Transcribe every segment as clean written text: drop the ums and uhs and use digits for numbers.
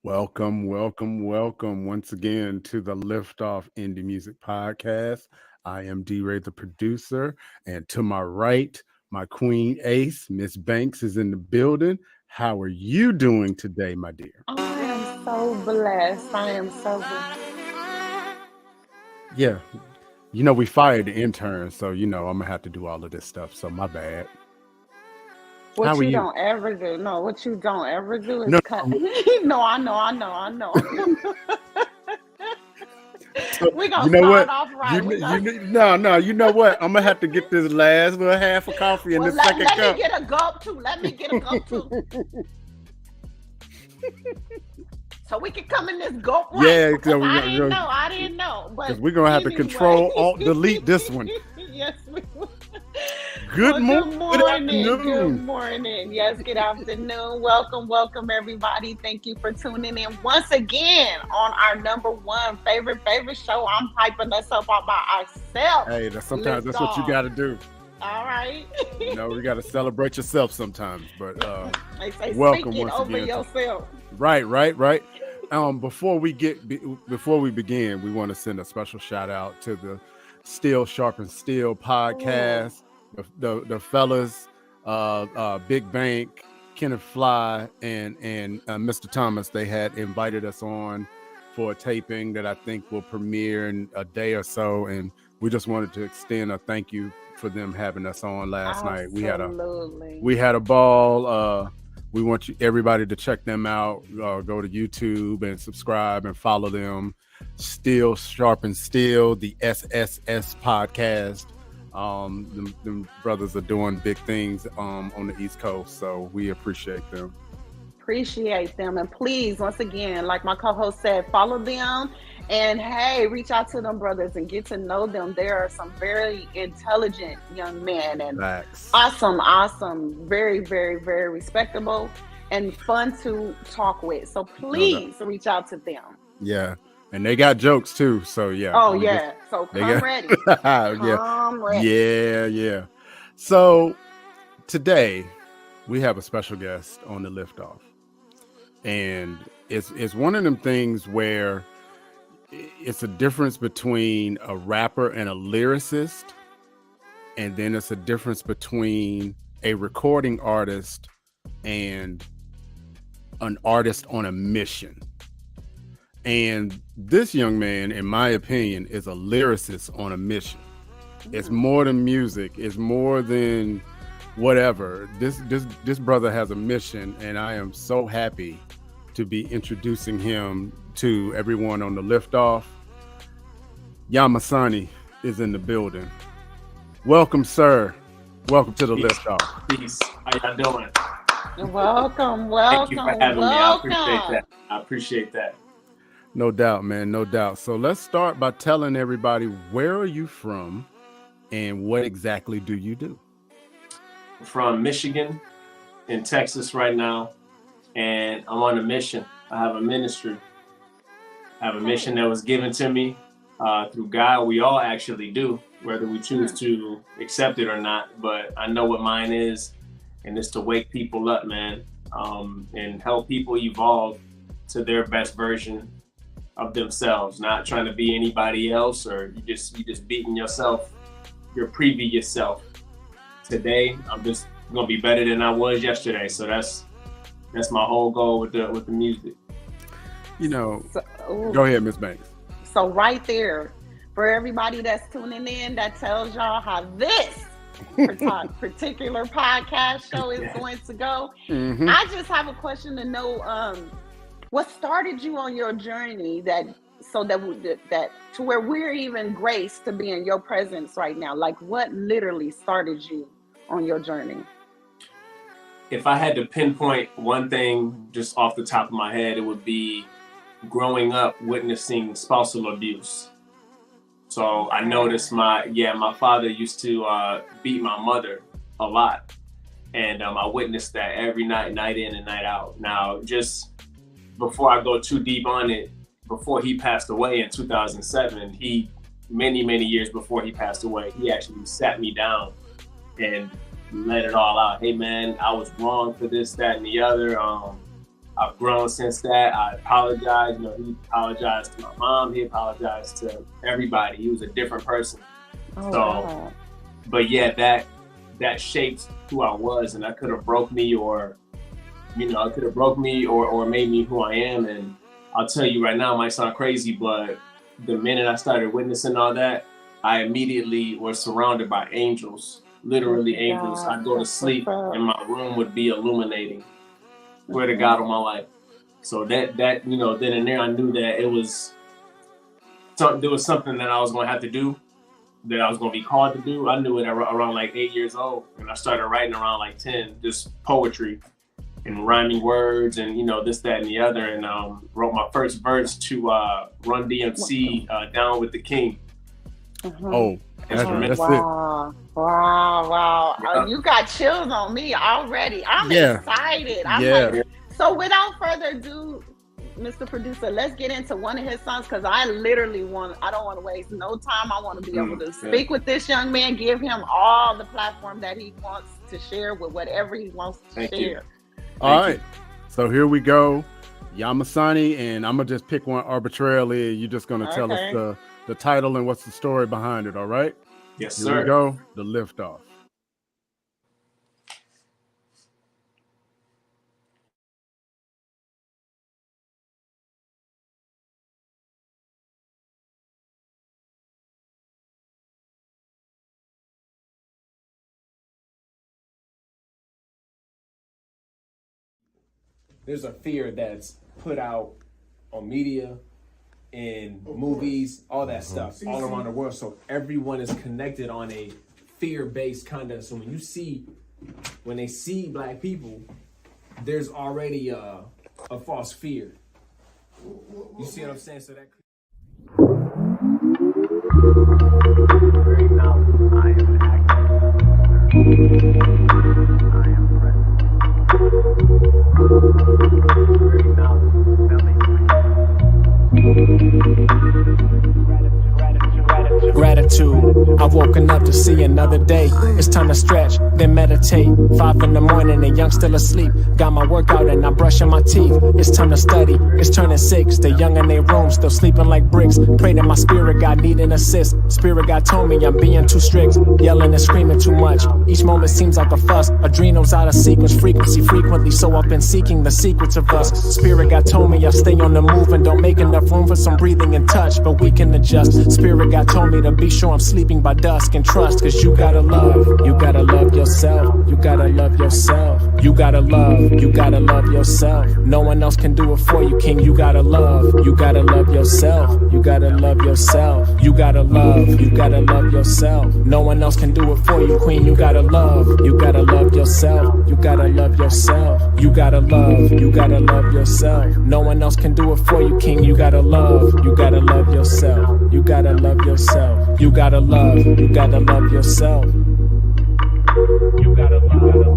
Welcome once again to the Liftoff Indie Music Podcast. I am D-Ray, the producer, and to my right, my queen ace, Miss Banks, is in the building. How are you doing today, my dear? I am so blessed. I am so blessed. Yeah, we fired the intern, so I'm gonna have to do all of this stuff. So my bad. How What are you you? don't ever do. No, what you don't ever do is No, cut. no, No, I know. so, We're you going to know start what? off right. No. You know what? I'm gonna have to get this last little half of coffee in Well, this let, second let me cup. get a gulp too. Let me get a gulp too. So we can come in this gulp right. Yeah, Because I didn't know. But because we're gonna have to anyway. control alt delete this one. Yes, we will. Good Well, morning. good Good morning. Good afternoon. morning. Yes, good afternoon. Welcome, everybody. Thank you for tuning in once again on our number one favorite show. I'm hyping us up all by ourselves. Hey, sometimes that's what you got to do. All right. You got to celebrate yourself sometimes. But They say welcome speak it once over again. yourself. Right. Before we begin, we want to send a special shout out to the Still Sharp and Steel podcast. The fellas, Big Bank, Kenneth Fly, and Mr. Thomas. They had invited us on for a taping that I think will premiere in a day or so, and we just wanted to extend a thank you for them having us on last night. We had a ball. We want everybody to check them out. Go to YouTube and subscribe and follow them. Still Sharp and Steel, the SSS podcast. Them brothers are doing big things on the East Coast, so we appreciate them. And please, once again, like my co-host said, follow them and hey, reach out to them brothers and get to know them. There are some very intelligent young men and Facts. awesome, very, very, very respectable and fun to talk with. So please reach out to them. Yeah. And they got jokes too, so yeah. Oh yeah, so come ready. Come ready. Yeah. So today we have a special guest on the Liftoff, and it's one of them things where it's a difference between a rapper and a lyricist, and then it's a difference between a recording artist and an artist on a mission. And this young man, in my opinion, is a lyricist on a mission. It's more than music. It's more than whatever. This brother has a mission, and I am so happy to be introducing him to everyone on the Liftoff. Msanii is in the building. Welcome, sir. Welcome to the Liftoff. Peace. How y'all doing? Welcome. Thank you for having me. I appreciate that. No doubt, man. No doubt. So let's start by telling everybody, where are you from and what exactly do you do? I'm from Michigan, in Texas right now, and I'm on a mission. I have a ministry. I have a mission that was given to me through God. We all actually do, whether we choose to accept it or not. But I know what mine is, and it's to wake people up, man, and help people evolve to their best version of themselves, not trying to be anybody else, or you just beating yourself, your previous self. Today, I'm just gonna be better than I was yesterday. So that's my whole goal with the music. Go ahead, Miss Banks. So right there, for everybody that's tuning in, that tells y'all how this particular podcast show is going to go. Mm-hmm. I just have a question to know, what started you on your journey that to where we're even graced to be in your presence right now? Like, what literally started you on your journey? If I had to pinpoint one thing just off the top of my head, it would be growing up witnessing spousal abuse. So I noticed my father used to beat my mother a lot. And I witnessed that every night in and night out. Now, just before I go too deep on it, before he passed away in 2007, many years before he passed away, he actually sat me down and let it all out. Hey man, I was wrong for this, that, and the other. I've grown since that. I apologize. He apologized to my mom. He apologized to everybody. He was a different person. Oh, So, wow. but yeah, that shaped who I was, and that could have broke me, or it could have broke me, or made me who I am. And I'll tell you right now, it might sound crazy, but the minute I started witnessing all that, I immediately was surrounded by angels, literally angels. I'd go to sleep and my room would be illuminating. Swear to God on my life. So that then and there, I knew that there was something that I was going to have to do, that I was going to be called to do. I knew it around like 8 years old, and I started writing around like 10, just poetry and rhyming words and this, that, and the other, and wrote my first verse to Run DMC, Down with the King. Oh, that's it. Wow. Yeah. You got chills on me already. I'm excited. I'm like, so without further ado, Mr. Producer, let's get into one of his songs, because I don't want to waste no time. I want to be able to speak with this young man, give him all the platform that he wants to share with whatever he wants to share. All right. So here we go. Msanii, and I'm going to just pick one arbitrarily, and you're just going to tell us the title and what's the story behind it, all right? Yes, Here sir. we go. The Liftoff. There's a fear that's put out on media, in movies, all that stuff, all around the world. So everyone is connected on a fear-based kind of. So when they see black people, there's already a false fear. You see what I'm saying? So that. Very now, I am acting. I am present. Very now, Gratitude, I've woken up to see another day. It's time to stretch, then meditate. 5 in the morning and young still asleep. Got my workout and I'm brushing my teeth. It's time to study, it's turning 6. The young in their room still sleeping like bricks. Pray to my spirit God need an assist. Spirit God told me I'm being too strict. Yelling and screaming too much. Each moment seems like a fuss. Adrenals out of sequence, frequency frequently. So I've been seeking the secrets of us. Spirit God told me I'll stay on the move and don't make enough room for some breathing and touch. But we can adjust. Spirit God told me to be sure I'm sleeping by dusk and trust. Cause you gotta love yourself. You gotta love yourself. You gotta love yourself. No one else can do it for you, King. You gotta love yourself. You gotta love yourself. You gotta love yourself. No one else can do it for you, Queen. You gotta love yourself. You gotta love yourself. You gotta love yourself. No one else can do it for you, King. You gotta love yourself. You gotta love yourself. You gotta love yourself.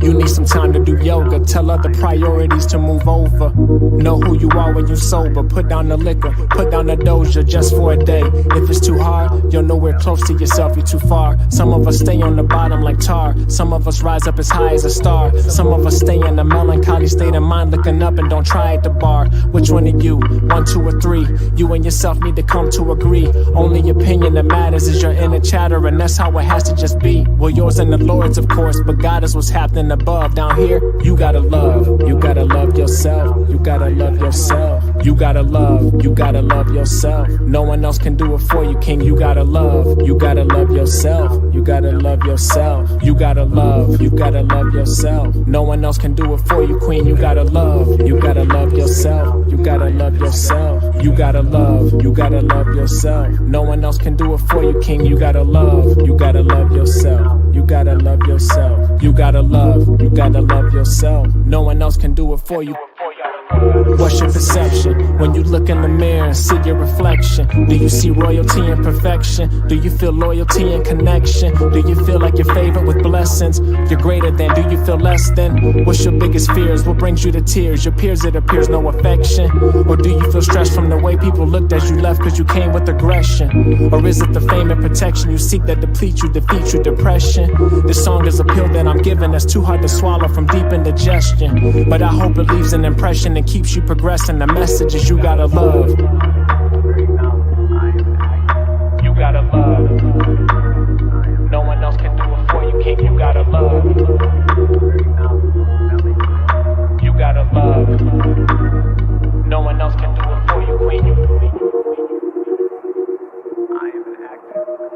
You need some time to do yoga. Tell other priorities to move over. Know who you are when you sober. Put down the liquor, put down the doja just for a day. If it's too hard, you're nowhere close to yourself, you're too far. Some of us stay on the bottom like tar. Some of us rise up as high as a star. Some of us stay in a melancholy state of mind, looking up and don't try at the bar. Which one are you? 1, 2, or 3? You and yourself need to come to agree. Only opinion that matters is your inner chatter, and that's how it has to just be. Well, yours and the Lord's, of course, but God is what's happening above. Down here, you gotta love yourself. You gotta love yourself. You gotta love yourself. No one else can do it for you, King. You gotta love yourself. You gotta love yourself. You gotta love yourself. No one else can do it for you, Queen. You gotta love yourself. You gotta love yourself. You gotta love yourself. No one else can do it for you, King. You gotta love yourself. You gotta love yourself. You gotta love yourself. No one else can do it for you. What's your perception when you look in the mirror and see your reflection? Do you see royalty and perfection? Do you feel loyalty and connection? Do you feel like you're favored with blessings? You're greater than, do you feel less than? What's your biggest fears? What brings you to tears? Your peers, it appears no affection. Or do you feel stressed from the way people looked as you left cause you came with aggression? Or is it the fame and protection you seek that deplete you, defeat you, depression? This song is a pill that I'm giving that's too hard to swallow from deep indigestion. But I hope it leaves an impression and keeps you progressing. The message is you gotta love. You gotta love. No one else can do it for you, king. You gotta love. You gotta love. No one else can do it for you, queen.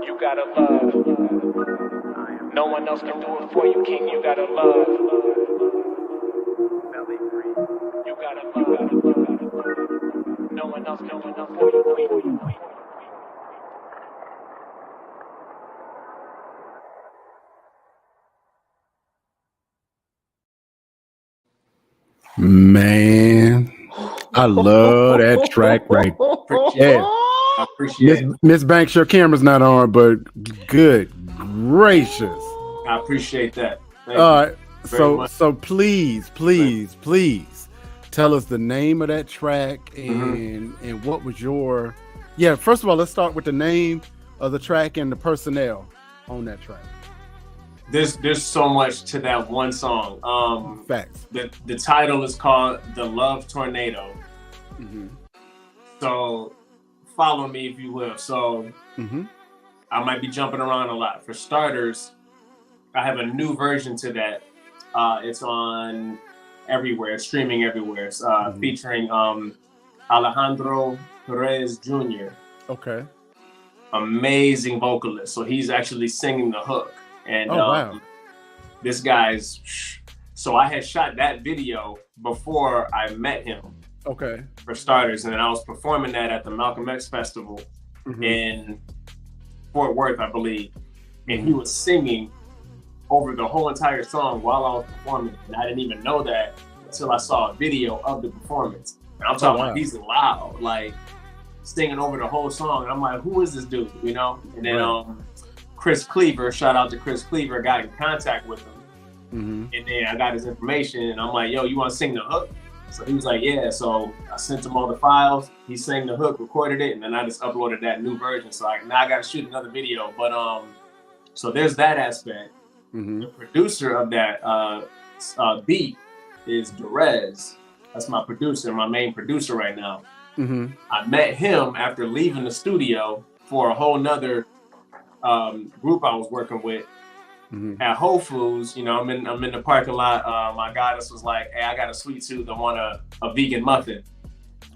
You gotta love. No one else can do it for you, king. You gotta love. You gotta love. No one else can do it for you, queen. Man, I love that track right. Yeah. I appreciate it. Miss Banks, your camera's not on, but good gracious. I appreciate that. Thank All you right. very much. So please tell us the name of that track and what was your first of all, let's start with the name of the track and the personnel on that track. There's so much to that one song. Facts. The title is called The Love Tornado. So follow me if you will. So I might be jumping around a lot. For starters, I have a new version to that. It's on everywhere, streaming everywhere. It's featuring Alejandro Perez Jr. Okay. Amazing vocalist. So he's actually singing the hook. And wow. This guy's, so I had shot that video before I met him. Okay. For starters, and then I was performing that at the Malcolm X Festival in Fort Worth, I believe. And he was singing over the whole entire song while I was performing. And I didn't even know that until I saw a video of the performance. And I'm talking about he's loud, like singing over the whole song. And I'm like, who is this dude? You know? And then Chris Cleaver, shout out to Chris Cleaver, got in contact with him. And then I got his information and I'm like, yo, you want to sing the hook? So he was like, yeah. So I sent him all the files. He sang the hook, recorded it, and then I just uploaded that new version. So now I got to shoot another video. But so there's that aspect. The producer of that beat is Derez. That's my producer, my main producer right now. I met him after leaving the studio for a whole nother group I was working with. At Whole Foods, you know, I'm in the parking lot. My goddess was like, hey, I got a sweet tooth. I want a vegan muffin.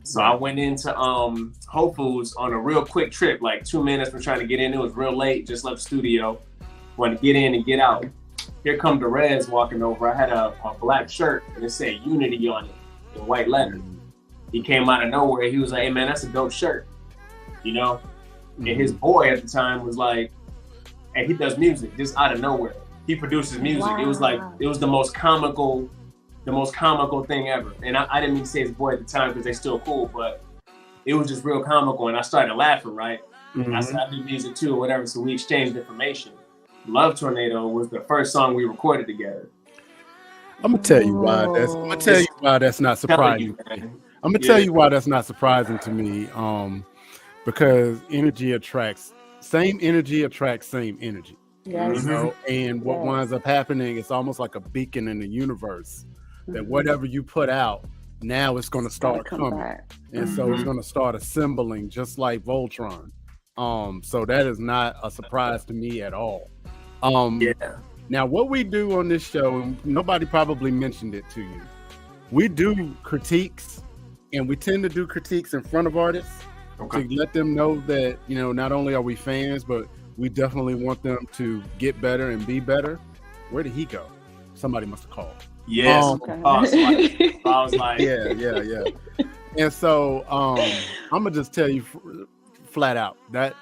So I went into Whole Foods on a real quick trip, like 2 minutes. We're trying to get in. It was real late. Just left the studio. Wanted to get in and get out. Here come Derez walking over. I had a black shirt and it said Unity on it in white letters. He came out of nowhere. He was like, hey man, that's a dope shirt. You know? And his boy at the time was like, and he does music just out of nowhere. He produces music. Wow. It was like, it was the most comical thing ever. And I didn't mean to say his boy at the time because they're still cool, but it was just real comical. And I started laughing, right? I said, I do music too or whatever. So we exchanged information. Love Tornado was the first song we recorded together. I'm gonna tell you why that's not surprising. I'm gonna tell you why that's not surprising to me. Because energy attracts same energy. Yes. You know, and what winds up happening, it's almost like a beacon in the universe that whatever you put out, now it's going to start coming. And so it's going to start assembling just like Voltron. So that is not a surprise to me at all. Now, what we do on this show, and nobody probably mentioned it to you, we do critiques, and we tend to do critiques in front of artists to let them know that, you know, not only are we fans, but we definitely want them to get better and be better. Where did he go? Somebody must have called. Yes. I was like, yeah. And so I'm gonna just tell you flat out that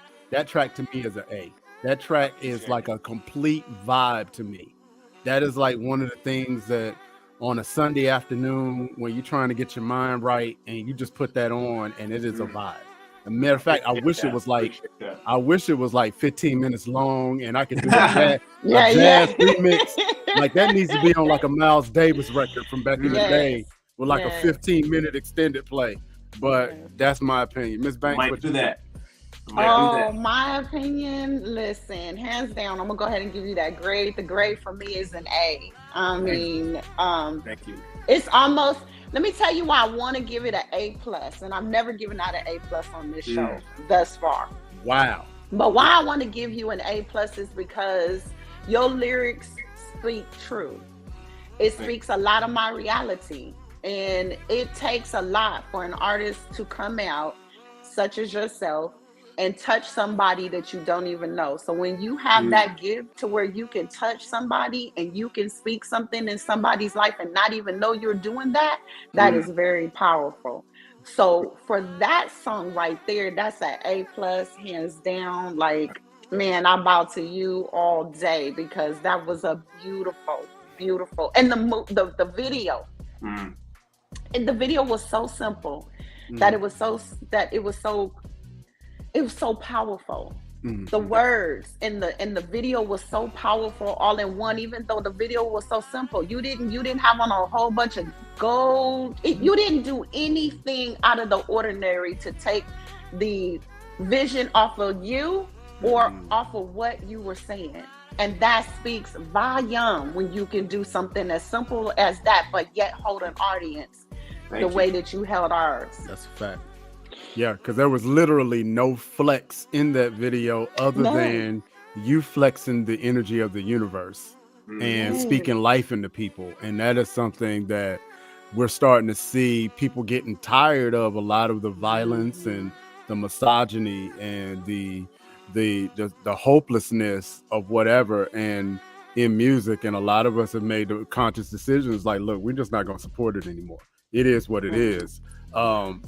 track to me is an A. That track is like a complete vibe to me. That is like one of the things that on a Sunday afternoon when you're trying to get your mind right and you just put that on and it is a vibe. As a matter of fact, I wish it was like 15 minutes long and I could do a jazz remix. Like that needs to be on like a Miles Davis record from back in the day with like a 15-minute extended play. But that's my opinion. Miss Banks, might do that. My opinion, listen, hands down, I'm gonna go ahead and give you that grade. The grade for me is an A. I mean, thank you. It's almost Let me tell you why I want to give it an A+, and I've never given out an A+ on this show thus far. Wow. But why I want to give you an A+ is because your lyrics speak true. It speaks a lot of my reality, and it takes a lot for an artist to come out, such as yourself, and touch somebody that you don't even know. So when you have that gift to where you can touch somebody and you can speak something in somebody's life and not even know you're doing that, that is very powerful. So for that song right there, that's an A+, hands down. Like, man, I bow to you all day, because that was a beautiful, and the video, and the video was so simple that it was so powerful. The words in the video was so powerful, all in one. Even though the video was so simple, you didn't have on a whole bunch of gold. You didn't do anything out of the ordinary to take the vision off of you or off of what you were saying. And that speaks volume when you can do something as simple as that, but yet hold an audience the way that you held ours. That's a fact. Yeah, because there was literally no flex in that video other than you flexing the energy of the universe and speaking life into people. And that is something that we're starting to see people getting tired of, a lot of the violence and the misogyny and the hopelessness of whatever, and in music. And a lot of us have made the conscious decisions like, look, we're just not going to support it anymore. It is what it is. And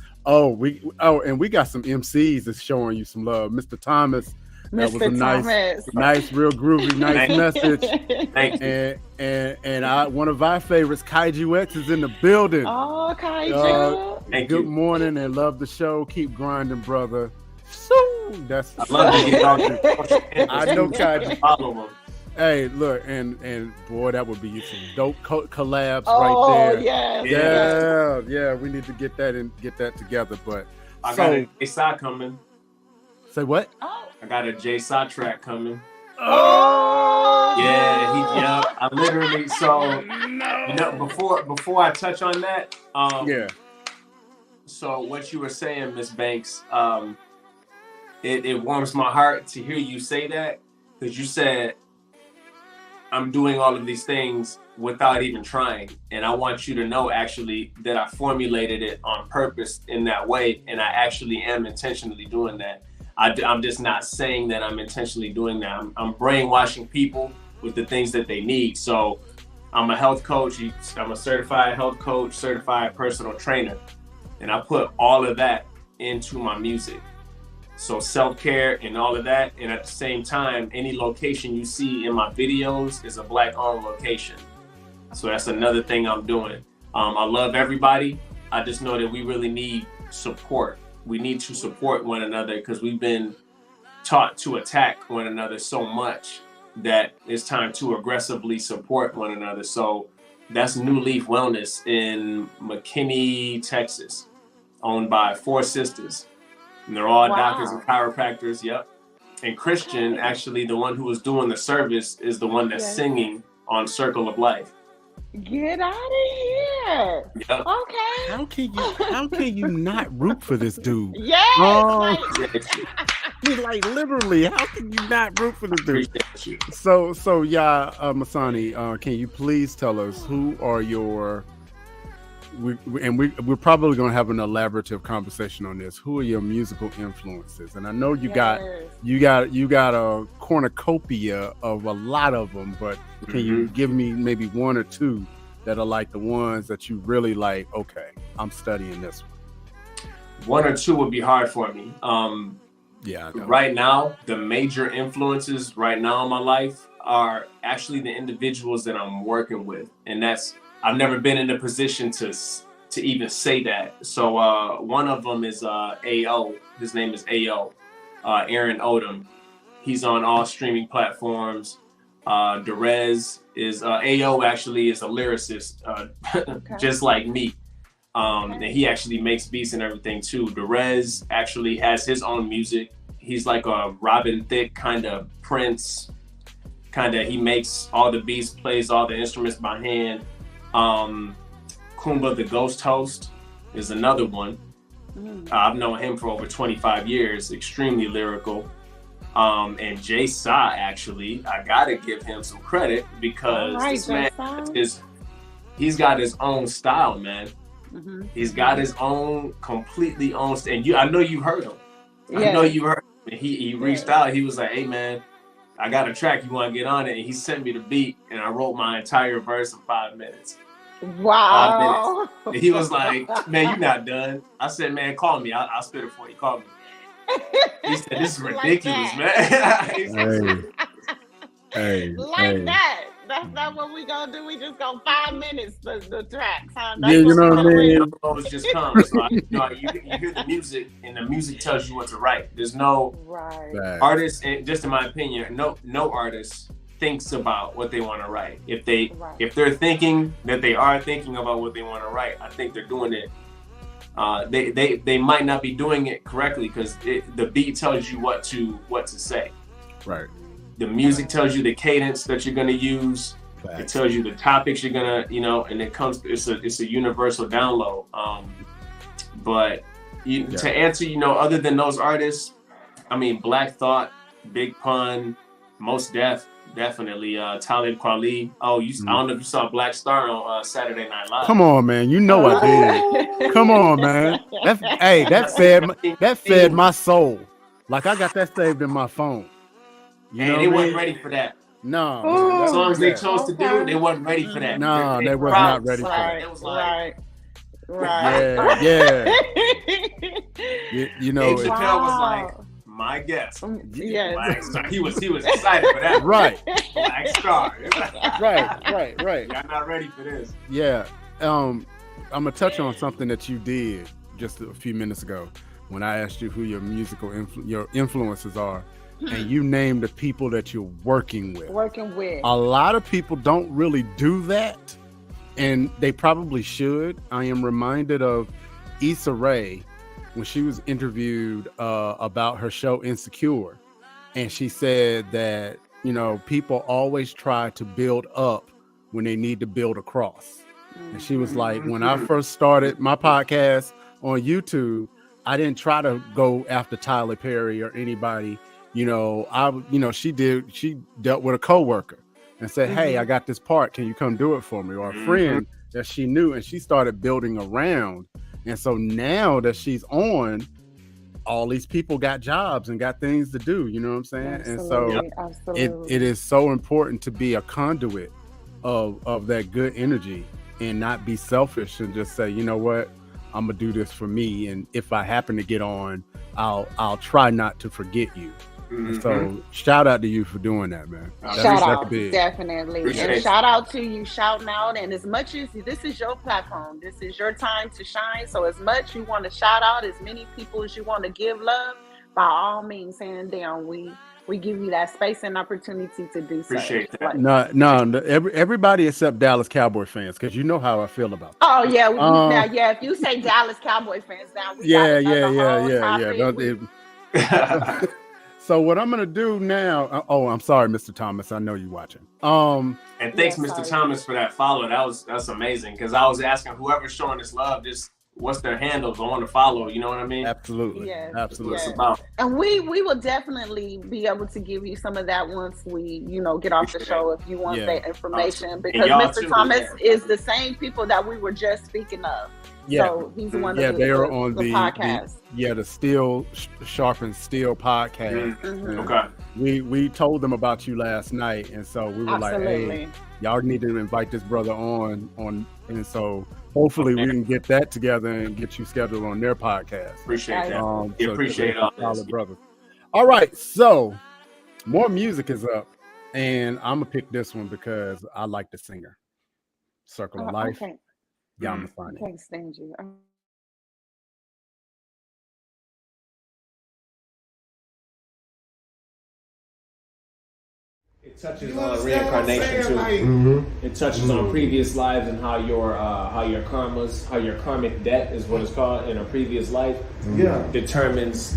we got some MCs that's showing you some love. Mr. Thomas, that was a nice, real groovy, nice message. Thank you. And one of our favorites, Kaiju X, is in the building. Oh, Kaiju. Good morning, and love the show. Keep grinding, brother. I love to get talking. I know Kaiju. Follow him. Hey, look, and boy, that would be some dope collabs right there. Yeah, we need to get that together. But I got a J-Side coming. Say what? I got a J-Side track coming. Oh, Yeah, I literally, so before I touch on that, so what you were saying, Miss Banks, it warms my heart to hear you say that, because you said I'm doing all of these things without even trying. And I want you to know, actually, that I formulated it on purpose in that way. And I actually am intentionally doing that. I'm just not saying that I'm intentionally doing that. I'm brainwashing people with the things that they need. So I'm a health coach. I'm a certified health coach, certified personal trainer. And I put all of that into my music. So self-care and all of that. And at the same time, any location you see in my videos is a Black-owned location. So that's another thing I'm doing. I love everybody. I just know that we really need support. We need to support one another, because we've been taught to attack one another so much that it's time to aggressively support one another. So that's New Leaf Wellness in McKinney, Texas, owned by 4 sisters. And they're all doctors and chiropractors. Yep. And Christian, actually, the one who was doing the service, is the one that's singing on Circle of Life. Get out of here. Yep. Okay. How can you not root for this dude? Yes. Like literally, how can you not root for this dude? Appreciate you. So Msanii, can you please tell us who are your we're probably going to have an elaborative conversation on this. Who are your musical influences? And I know you got a cornucopia of a lot of them, but can you give me maybe one or two that are like the ones that you really like? Okay, I'm studying this one. 1 or 2 would be hard for me. Right now, the major influences right now in my life are actually the individuals that I'm working with, and I've never been in a position to even say that. So one of them is AO. His name is AO, Aaron Odom. He's on all streaming platforms. Derez is AO actually is a lyricist, just like me. And he actually makes beats and everything too. Derez actually has his own music. He's like a Robin Thicke kind of Prince. He makes all the beats, plays all the instruments by hand. Kumba the Ghost Host is another one. I've known him for over 25 years, extremely lyrical. And Jay Sa, actually, I gotta give him some credit because this man he's got his own style, man. He's got his own, completely own style. And I know you heard him. I know you heard him. He reached out. He was like, hey, man, I got a track. You want to get on it? And he sent me the beat, and I wrote my entire verse in 5 minutes. Wow. 5 minutes. And he was like, man, you're not done. I said, man, call me. I'll spit it for you. Call me. He said, this is ridiculous, man. Hey, that. That's not what we gonna do. We just go 5 minutes the tracks, huh? Yeah, you know what I mean? It just comes. So you hear the music, and the music tells you what to write. There's no artist, and just in my opinion, no artist thinks about what they want to write. If they're thinking that they are thinking about what they want to write, I think they're doing it. They might not be doing it correctly because the beat tells you what to say. Right. The music tells you the cadence that you're gonna use. Facts. It tells you the topics you're gonna, and it's a universal download. But to answer, other than those artists, I mean, Black Thought, Big Pun, Mos Def, definitely. Talib Kweli. Oh, I don't know if you saw Black Star on Saturday Night Live. Come on, man. You know I did. Come on, man. That fed my soul. Like I got that saved in my phone. They weren't ready for that. No. The songs they chose to do, they weren't ready for that. No, they were not ready for that. It was like, right. Yeah. Dave Chappelle was like, my guess. Yes. He was excited for that. Right. Black Star. Right. Y'all not ready for this. Yeah. I'm gonna touch on something that you did just a few minutes ago when I asked you who your musical your influences are. And you name the people that you're working with. A lot of people don't really do that, and they probably should. I am reminded of Issa Rae when she was interviewed about her show Insecure, and she said that people always try to build up when they need to build across. And she was like, when I first started my podcast on YouTube, I didn't try to go after Tyler Perry or anybody. She dealt with a coworker and said, hey, I got this part. Can you come do it for me? Or a friend that she knew, and she started building around. And so now that she's on, all these people got jobs and got things to do. You know what I'm saying? Absolutely, and so it is so important to be a conduit of that good energy and not be selfish and just say, you know what, I'm gonna do this for me. And if I happen to get on, I'll try not to forget you. So shout out to you for doing that, man. Shout out, definitely. And shout out to you shouting out. And as much as this is your platform, this is your time to shine. So as much you want to shout out, as many people as you want to give love, by all means, hands down, we give you that space and opportunity to do so. Appreciate that. No, everybody except Dallas Cowboy fans, because you know how I feel about that. Oh yeah, now if you say Dallas Cowboy fans, now we yeah. So what I'm gonna do now? Oh, I'm sorry, Mr. Thomas. I know you're watching. And thanks, Mr. Thomas, for that follow. That's amazing. Because I was asking whoever's showing this love, just what's their handles? I want to follow. You know what I mean? Absolutely. Yes. Absolutely. Yes. And we will definitely be able to give you some of that once we get off the show if you want that information. Awesome. Because Mr. Thomas is the same people that we were just speaking of. Yeah. So he's the one they are on the podcast. The Steel Sharpen Steel podcast. Okay. We told them about you last night, and so we were like, hey, y'all need to invite this brother on, and so hopefully we can get that together and get you scheduled on their podcast. Appreciate that. Appreciate all solid brother. All right, so more music is up, and I'm gonna pick this one because I like the singer. Circle of Life. Okay. Msanii. I can't stand you. It touches on reincarnation too. It touches on previous lives and how your karmic debt is what it's called in a previous life determines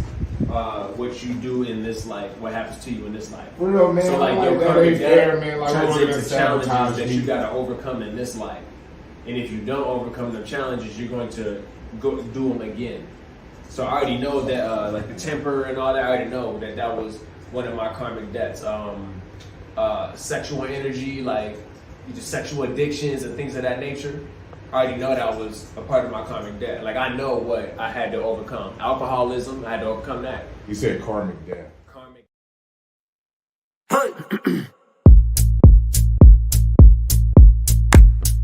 what you do in this life, what happens to you in this life. Well, man, so like your karmic debt turns into challenges that you gotta overcome in this life. And if you don't overcome the challenges, you're going to go do them again. So I already know that, like the temper and all that, I already know that was one of my karmic debts. Sexual energy, like just sexual addictions and things of that nature. I already know that was a part of my karmic debt. Like I know what I had to overcome. Alcoholism, I had to overcome that. You said karmic debt. Karmic.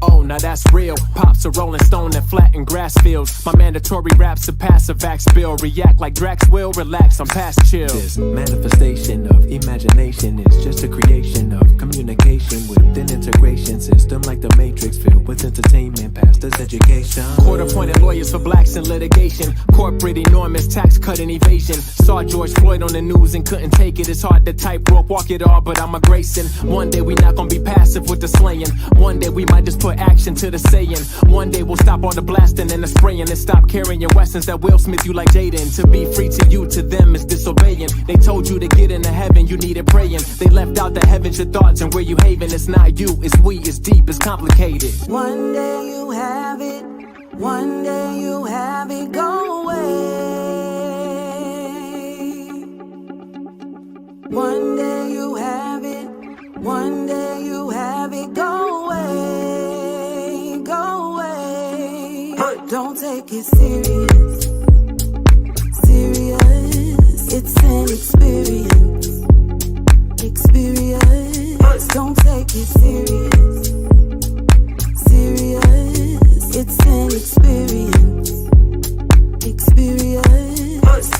Oh, now that's real. Pops a rolling stone and flatten grass fields. My mandatory raps a passive vax bill. React like Drax will, relax, I'm past chill. This manifestation of imagination is just a creation of communication with an integration system like the Matrix, filled with entertainment, pastors, education. Court-appointed lawyers for blacks in litigation. Corporate enormous tax cut and evasion. Saw George Floyd on the news and couldn't take it. It's hard to tightrope, walk it all, but I'm a Grayson. One day we not gonna be passive with the slaying. One day we might just put action to the saying. One day we'll stop all the blasting and the spraying and stop carrying weapons that will smith you like Jaden. To be free to you, to them is disobeying. They told you to get into heaven, you needed praying. They left out the heavens, your thoughts, and where you haven. It's not you, it's we, it's deep, it's complicated. One day you have it, one day you have it, go away. One day you have it, one day you have it, go away, go away. Don't take it serious, serious. It's an experience, experience. Don't take it serious, serious. It's an experience, experience.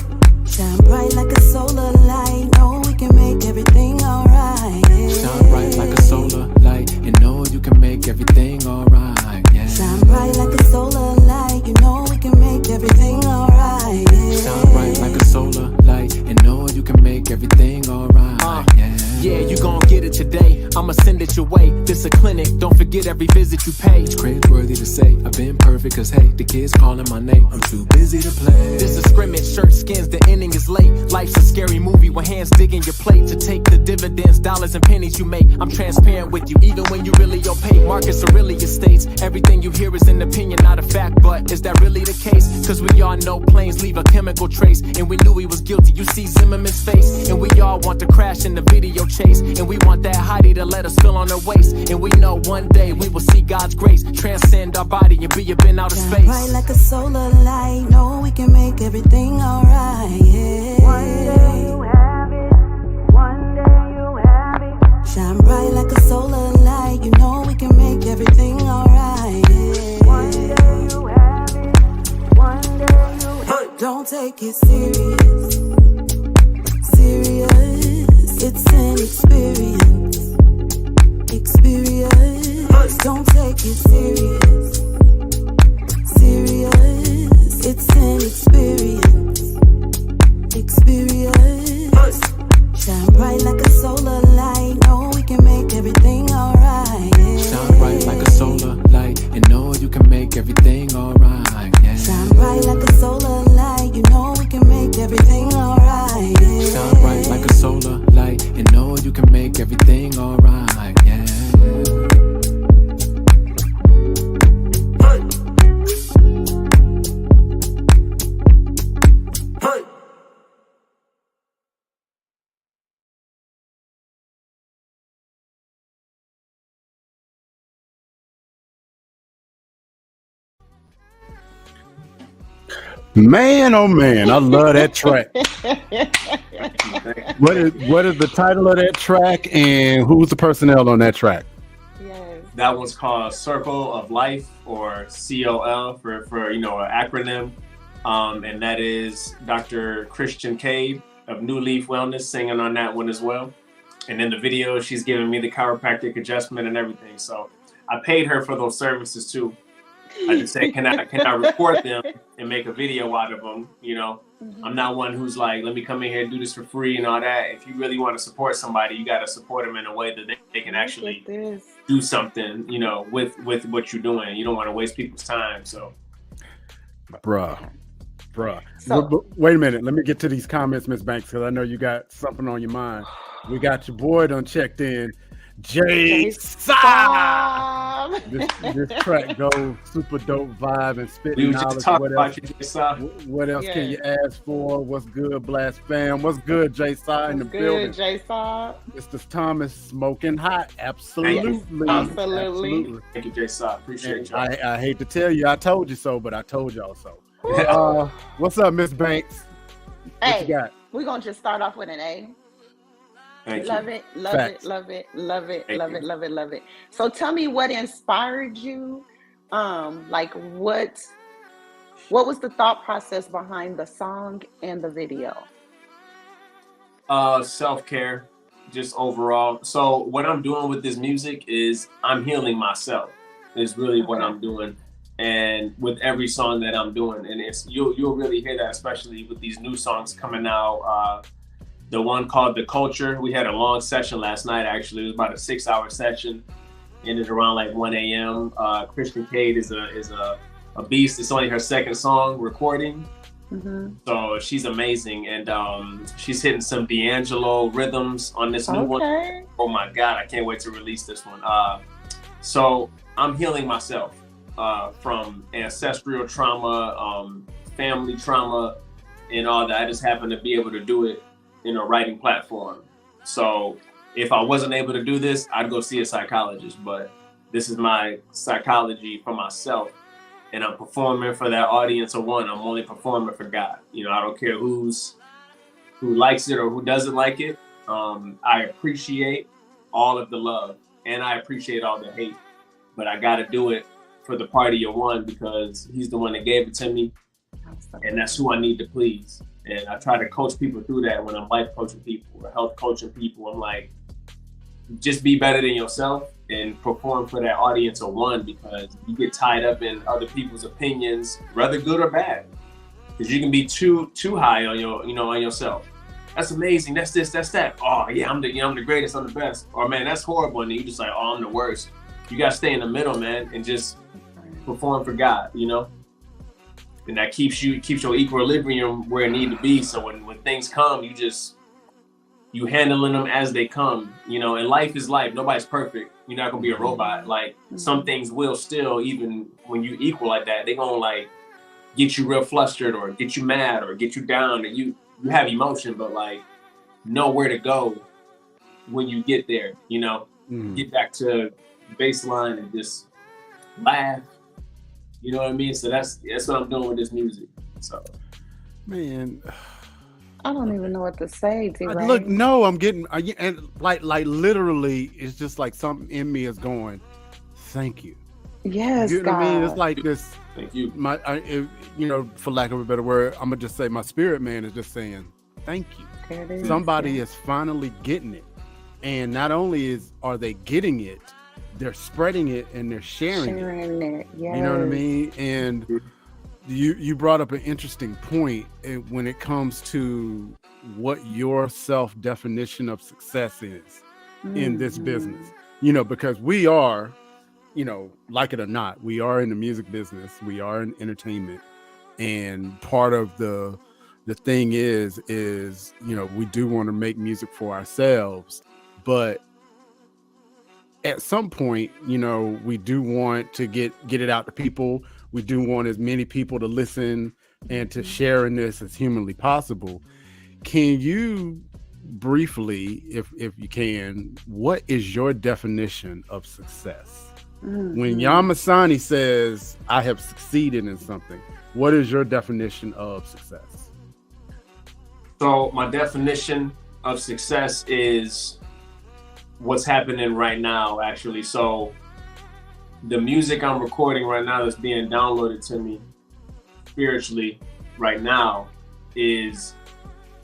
Shine bright like a solar light. Know we can make everything alright. Yeah. Shine bright like a solar light and know you can make everything alright. Yeah. Shine bright like a solar light. You know we can make everything alright. Yeah. Shine bright like a solar light and know you can make everything alright. Yeah, you gon' get it today. I'ma send it your way. This a clinic, don't forget every visit you pay. It's cringeworthy to say I've been perfect, cause hey, the kids calling my name. I'm too busy to play. This is scrimmage, shirt skins, the ending is late. Life's a scary movie with hands digging your plate. To take the dividends, dollars and pennies you make. I'm transparent with you, even when you really opaque. Marcus Aurelius states, everything you hear is an opinion, not a fact. But is that really the case? Cause we all know planes leave a chemical trace. And we knew he was guilty, you see Zimmerman's face. And we all want to crash in the video chase. And we want that hottie to let us feel on her waist. And we know one day we will see God's grace transcend our body and be up in outer space. Bright like a solar light. Know we can make everything alright. Yeah. One day you have it, one day you have it. Shine bright like a solar light. You know we can make everything alright. Yeah. One day you have it, one day you have it. Don't take it serious, serious. It's an experience, experience. Don't take it serious, serious. It's an experience, experience. Shine bright like a solar light. Know we can make everything alright. Yeah. Shine bright like a solar light and know you can make everything alright. Yeah. Shine bright like a solar light. You know we can make everything alright. Yeah. Shine bright like a solar light and know you can make everything alright. Yeah. Man, oh man, I love that track. What is the title of that track, and who's the personnel on that track? Yes. That one's called Circle of Life, or COL for an acronym. And that is Dr. Christian Cave of New Leaf Wellness singing on that one as well. And in the video, she's giving me the chiropractic adjustment and everything. So I paid her for those services too. I just say, can I record them and make a video out of them? I'm not one who's like, let me come in here and do this for free and all that. If you really want to support somebody, you got to support them in a way that they can actually do something, with what you're doing. You don't want to waste people's time. So, Bruh. So, Wait a minute. Let me get to these comments, Ms. Banks, because I know you got something on your mind. We got your boy done checked in. Jay Sa. job. This track goes super dope vibe and We spitting were just knowledge. talking What about else? you, Jay. What else can you Yeah. ask for? What's good, Blast Fam? What's good, Jay Side in the Good, building? Jay Saw. Mr. Thomas smoking hot. Thank Absolutely. you. Absolutely. Thank you, Jay. Appreciate And you. I hate to tell you, I told you so, but I told y'all so. Woo. What's up, Miss Banks? What Hey, you got? we're gonna just start off with an A. Thank you. Love it, love Facts. it, love it, love it, Thank love you. it, love it, love it. So tell me what inspired you. Like what was the thought process behind the song and the video? Self-care, just overall. So what I'm doing with this music is I'm healing myself. Is really what Okay. I'm doing, and with every song that I'm doing, and it's you'll really hear that, especially with these new songs coming out. The one called The Culture, we had a long session last night. Actually, it was about a 6-hour session. Ended around like 1 a.m. Christian Cade is a beast. It's only her second song recording. Mm-hmm. So she's amazing, and she's hitting some D'Angelo rhythms on this new one. Okay. Oh my God, I can't wait to release this one. So I'm healing myself from ancestral trauma, family trauma, and all that. I just happen to be able to do it in a writing platform. So if I wasn't able to do this, I'd go see a psychologist, but this is my psychology for myself. And I'm performing for that audience of one. I'm only performing for God. You know, I don't care who likes it or who doesn't like it. I appreciate all of the love and I appreciate all the hate, but I got to do it for the party of one because he's the one that gave it to me, and that's who I need to please. And I try to coach people through that when I'm life coaching people or health coaching people. I'm like, just be better than yourself and perform for that audience of one, because you get tied up in other people's opinions, whether good or bad, because you can be too high on on yourself. That's amazing. That's this. That's that. Oh yeah, I'm the greatest. I'm the best. Or man, that's horrible. And you just like, oh, I'm the worst. You gotta stay in the middle, man, and just perform for God. And that keeps your equilibrium where it need to be. So when things come, you handling them as they come, and life is life. Nobody's perfect. You're not gonna be a robot. Like some things will still, even when you equal like that, they gonna like get you real flustered or get you mad or get you down, and you have emotion, but like know where to go when you get there, get back to baseline and just laugh. You know what I mean? So that's what I'm doing with this music. So Man, I don't even know what to say, T-Ray. look, no, I'm getting, and like literally, it's just like something in me is going, thank you. Yes, You know God. what I mean? It's like this, thank you. for lack of a better word, I'm gonna just say my spirit man is just saying, thank you. There it is. Somebody is finally getting it. And not only are they getting it, they're spreading it and they're sharing it. Yes. You know what I mean? And you brought up an interesting point when it comes to what your self definition of success is in this business. Because we are, like it or not, we are in the music business, we are in entertainment, and part of the thing is we do want to make music for ourselves, but at some point, we do want to get it out to people. We do want as many people to listen and to share in this as humanly possible. Can you briefly, if you can, what is your definition of success? When Msanii says, I have succeeded in something, what is your definition of success? So my definition of success is what's happening right now, actually. So the music I'm recording right now that's being downloaded to me spiritually right now is,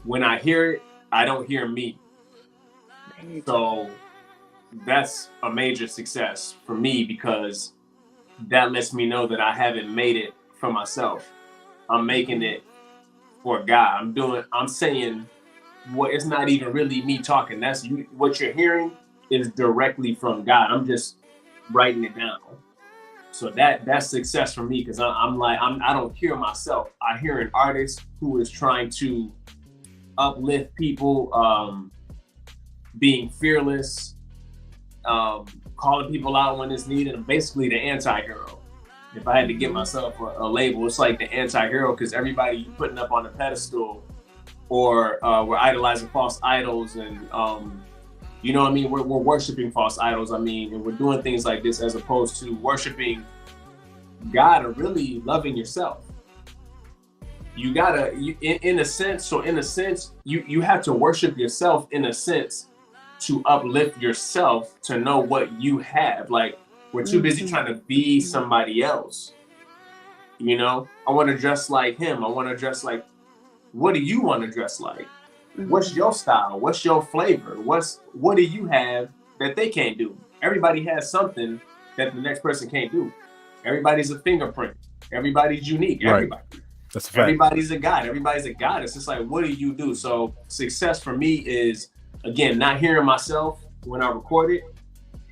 when I hear it, I don't hear me. So that's a major success for me, because that lets me know that I haven't made it for myself. I'm making it for God. I'm saying what, it's not even really me talking. That's what you're hearing is directly from God. I'm just writing it down. So that's success for me, because I don't hear myself. I hear an artist who is trying to uplift people, being fearless, calling people out when it's needed. I'm basically the anti-hero. If I had to give myself a label, it's like the anti-hero, because everybody you putting up on a pedestal, or we're idolizing false idols, and you know what I mean? We're worshiping false idols, I mean, and we're doing things like this as opposed to worshiping God or really loving yourself. You gotta, in a sense, you have to worship yourself in a sense to uplift yourself, to know what you have. Like, we're too busy trying to be somebody else. You know, I want to dress like him. I want to dress like, what do you want to dress like? What's your style? What's your flavor? What do you have that they can't do? Everybody has something that the next person can't do. Everybody's a fingerprint. Everybody's unique. Right. Everybody. That's a fact. Everybody's a god. Everybody's a goddess. It's like, what do you do? So success for me is, again, not hearing myself when I record it,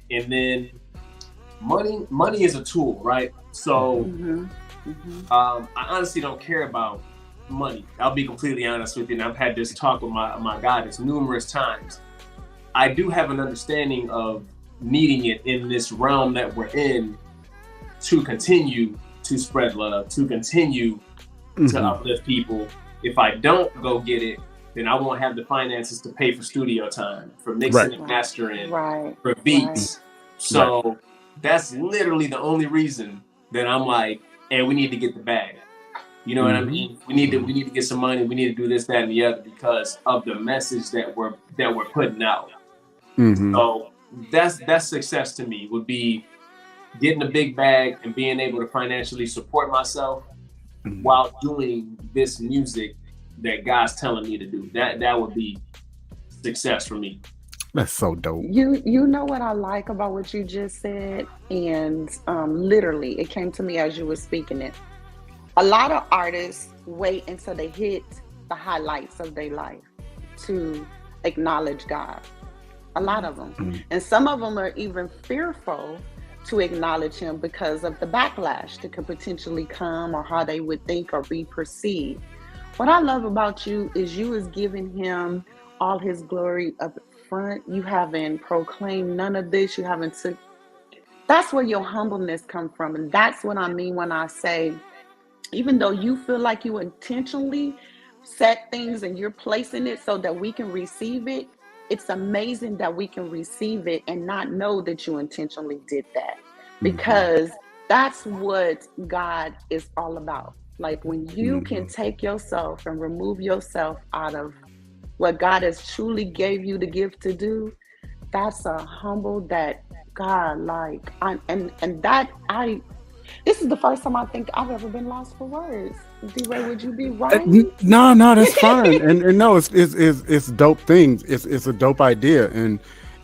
and then money is a tool, right? So I honestly don't care about money. I'll be completely honest with you, and I've had this talk with my goddess numerous times. I do have an understanding of needing it in this realm that we're in to continue to spread love, to continue to uplift people. If I don't go get it, then I won't have the finances to pay for studio time, for mixing and mastering, for beats. So that's literally the only reason that I'm like, hey, we need to get the bag. You know what I mean? We need to get some money. We need to do this, that, and the other, because of the message that we're putting out. So that's success to me, would be getting a big bag and being able to financially support myself while doing this music that God's telling me to do. That would be success for me. That's so dope. You know what I like about what you just said, and literally it came to me as you were speaking it. A lot of artists wait until they hit the highlights of their life to acknowledge God. A lot of them. And some of them are even fearful to acknowledge him because of the backlash that could potentially come, or how they would think or be perceived. What I love about you is giving him all his glory up front. You haven't proclaimed none of this. You haven't took. That's where your humbleness comes from. And that's what I mean when I say, even though you feel like you intentionally set things and you're placing it so that we can receive it, it's amazing that we can receive it and not know that you intentionally did that, because that's what God is all about. Like, when you can take yourself and remove yourself out of what God has truly gave you the gift to do, that's a humble that God like. This is the first time I think I've ever been lost for words. D-Ray, would you be right? No, that's fine. and no, it's dope things. It's a dope idea. And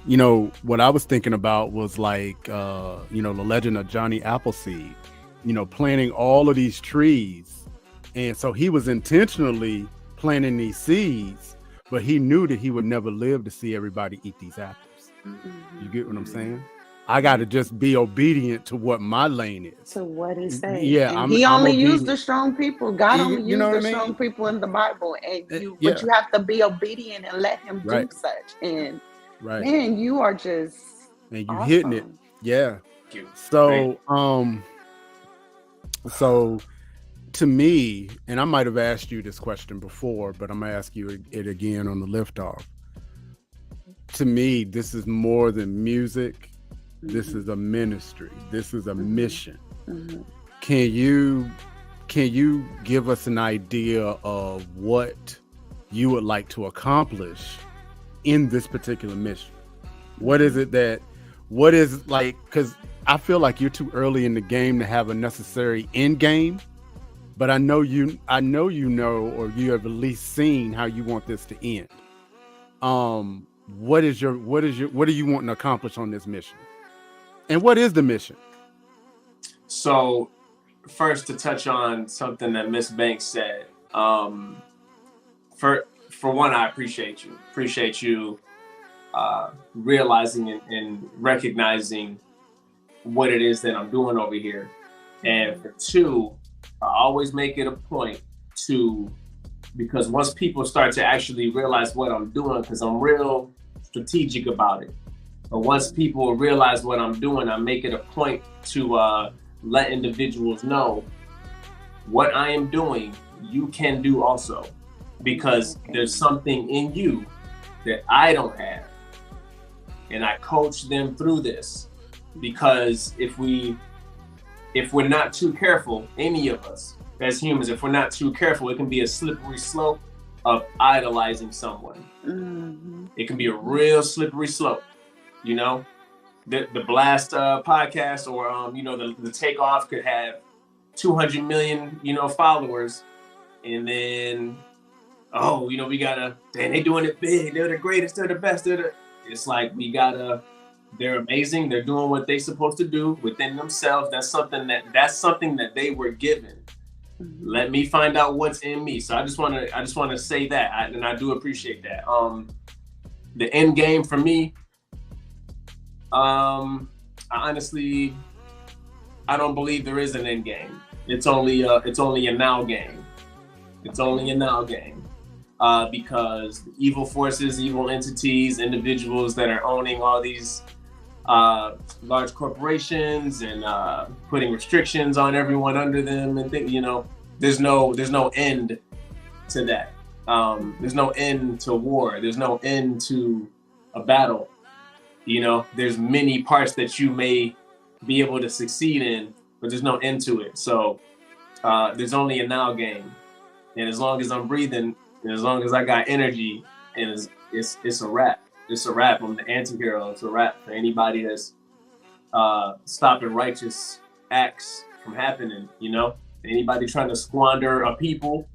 you know what I was thinking about was like the legend of Johnny Appleseed. You know, planting all of these trees, and so he was intentionally planting these seeds, but he knew that he would never live to see everybody eat these apples. You get what I'm saying? I got to just be obedient to what my lane is. To what he said. Yeah, and he only used the strong people. God only used the strong people in the Bible. And but you have to be obedient and let him do such. And man, you are just and you hitting it. Yeah. So so to me, and I might have asked you this question before, but I'm gonna ask you it again on the liftoff. To me, this is more than music. This is a ministry. This is a mission. Can you give us an idea of what you would like to accomplish in this particular mission? What is it because I feel like you're too early in the game to have a necessary end game, but I know you know, or you have at least seen how you want this to end. What are you wanting to accomplish on this mission? And what is the mission? So first, to touch on something that Miss Banks said, for one, I appreciate you realizing and recognizing what it is that I'm doing over here. And for two, I always make it a point to, because once people start to actually realize what I'm doing, because I'm real strategic about it, But once people realize what I'm doing, I make it a point to let individuals know what I am doing, you can do also, because there's something in you that I don't have. And I coach them through this, because if we're not too careful, any of us as humans, if we're not too careful, it can be a slippery slope of idolizing someone. Mm-hmm. It can be a real slippery slope, you know? The Blast podcast, or you know, the Takeoff could have 200 million, you know, followers, and then, oh, you know, we gotta, damn, they doing it big, they're the greatest, they're the best, it's like, they're amazing, they're doing what they're supposed to do within themselves. That's something that they were given. Mm-hmm. Let me find out what's in me. So I just want to say that, and I do appreciate that. The end game for me, I honestly, I don't believe there is an end game. It's only a now game. It's only a now game. Because evil forces, evil entities, individuals that are owning all these large corporations and putting restrictions on everyone under them, and you know, there's no end to that. There's no end to war. There's no end to a battle. You know, there's many parts that you may be able to succeed in, but there's no end to it. So there's only a now game, and as long as I'm breathing, and as long as I got energy, and it's a wrap. It's a wrap. I'm the anti-hero. It's a wrap for anybody that's stopping righteous acts from happening, you know? Anybody trying to squander a people,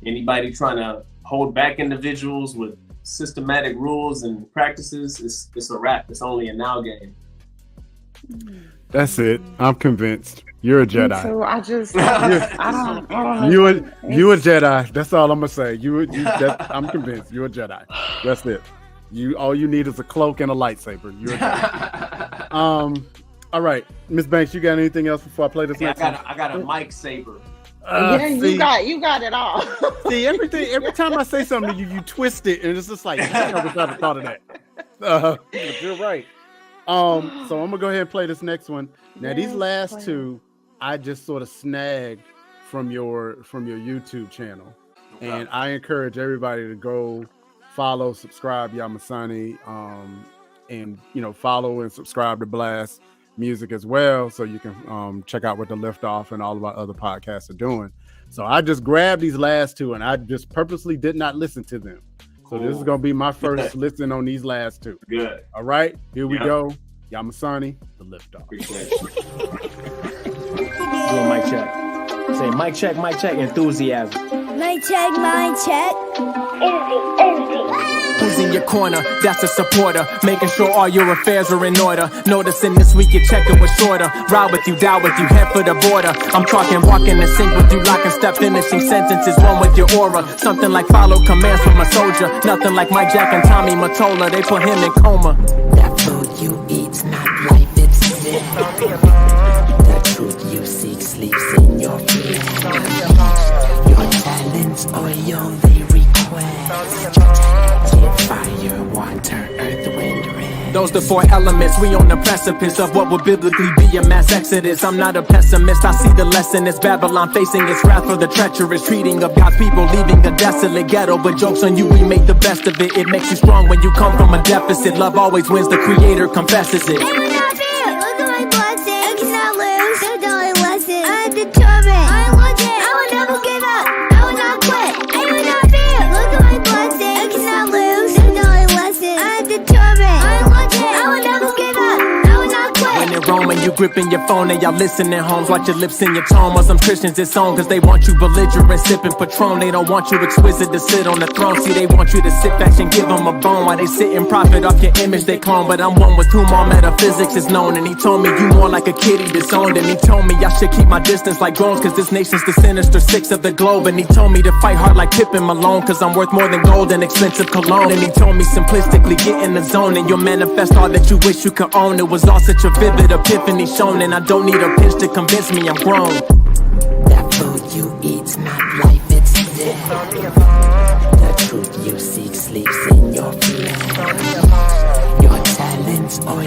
anybody trying to hold back individuals with systematic rules and practices, it's a wrap. It's only a now game. That's it. I'm convinced. You're a Jedi. So I just, I don't you a Jedi. That's all I'm gonna say. I'm convinced. You're a Jedi. That's it. All you need is a cloak and a lightsaber. You're a Jedi. All right, Miss Banks, you got anything else before I play this next one? I got a mic saber. Yeah, you got it all. See, every time I say something to you, you twist it, and it's just like, I wish I'd have thought of that. But you're right. So I'm gonna go ahead and play this next one. Now, these last two, I just sort of snagged from your YouTube channel, and I encourage everybody to go follow, subscribe, Msanii, and you know, follow and subscribe to Blast Music as well, so you can check out what the Liftoff and all of our other podcasts are doing. So I just grabbed these last two, and I just purposely did not listen to them. So this is gonna be my first listen on these last two. Good. All right, here we go. Msanii, the Liftoff. Do a mic check. Say mic check, enthusiasm. Mic check. Who's in your corner? That's a supporter. Making sure all your affairs are in order. Noticing this week your checking was shorter. Ride with you, die with you, head for the border. I'm talking walking in sync with you, lock and step, finishing sentences, one with your aura. Something like follow commands from a soldier. Nothing like Mike Jack and Tommy Mottola. They put him in coma. That food you eat's not life, it's death. The truth you seek sleeps in your flesh. Your talents, oil they request. Fire, water, earth, wind, rain. Those the four elements, we on the precipice of what would biblically be a mass exodus. I'm not a pessimist, I see the lesson. It's Babylon facing its wrath for the treacherous treating of God's people, leaving a desolate ghetto. But joke's on you, we make the best of it. It makes you strong when you come from a deficit. Love always wins, the creator confesses it. I will not fear. Look at my blessing. I cannot lose. There's only lesson. I'm determined. I'm legit. I will never give up. I will not quit. I will not fear. Look at my blessing. I cannot lose. There's only lesson. I'm determined. I'm legit. I will never give up. I will not quit. When in Rome and you gripping your phone and y'all listening homes, watch your lips in your tone. While some Christians it's on cause they want you belligerent, sipping Patron. They don't want you exquisite to sit on the throne. See, they want you to sit back and give them a bone while they sit and profit off your image they clone. But I'm one with whom all metaphysics is known. And he told me you more like a kid he disowned. And he told me I should keep my distance like drones, cause this nation's the sinister six of the globe. And he told me to fight hard like Pippin Malone, cause I'm worth more than gold and expensive cologne. And he told me simplistically get in the zone and you'll manifest all that you wish you could own. It was all such a vivid epiphany shown, and I don't need a pinch to convince me I'm grown. That food you eat's not life, it's death. The truth you seek sleeps in your flesh. Your talents, oil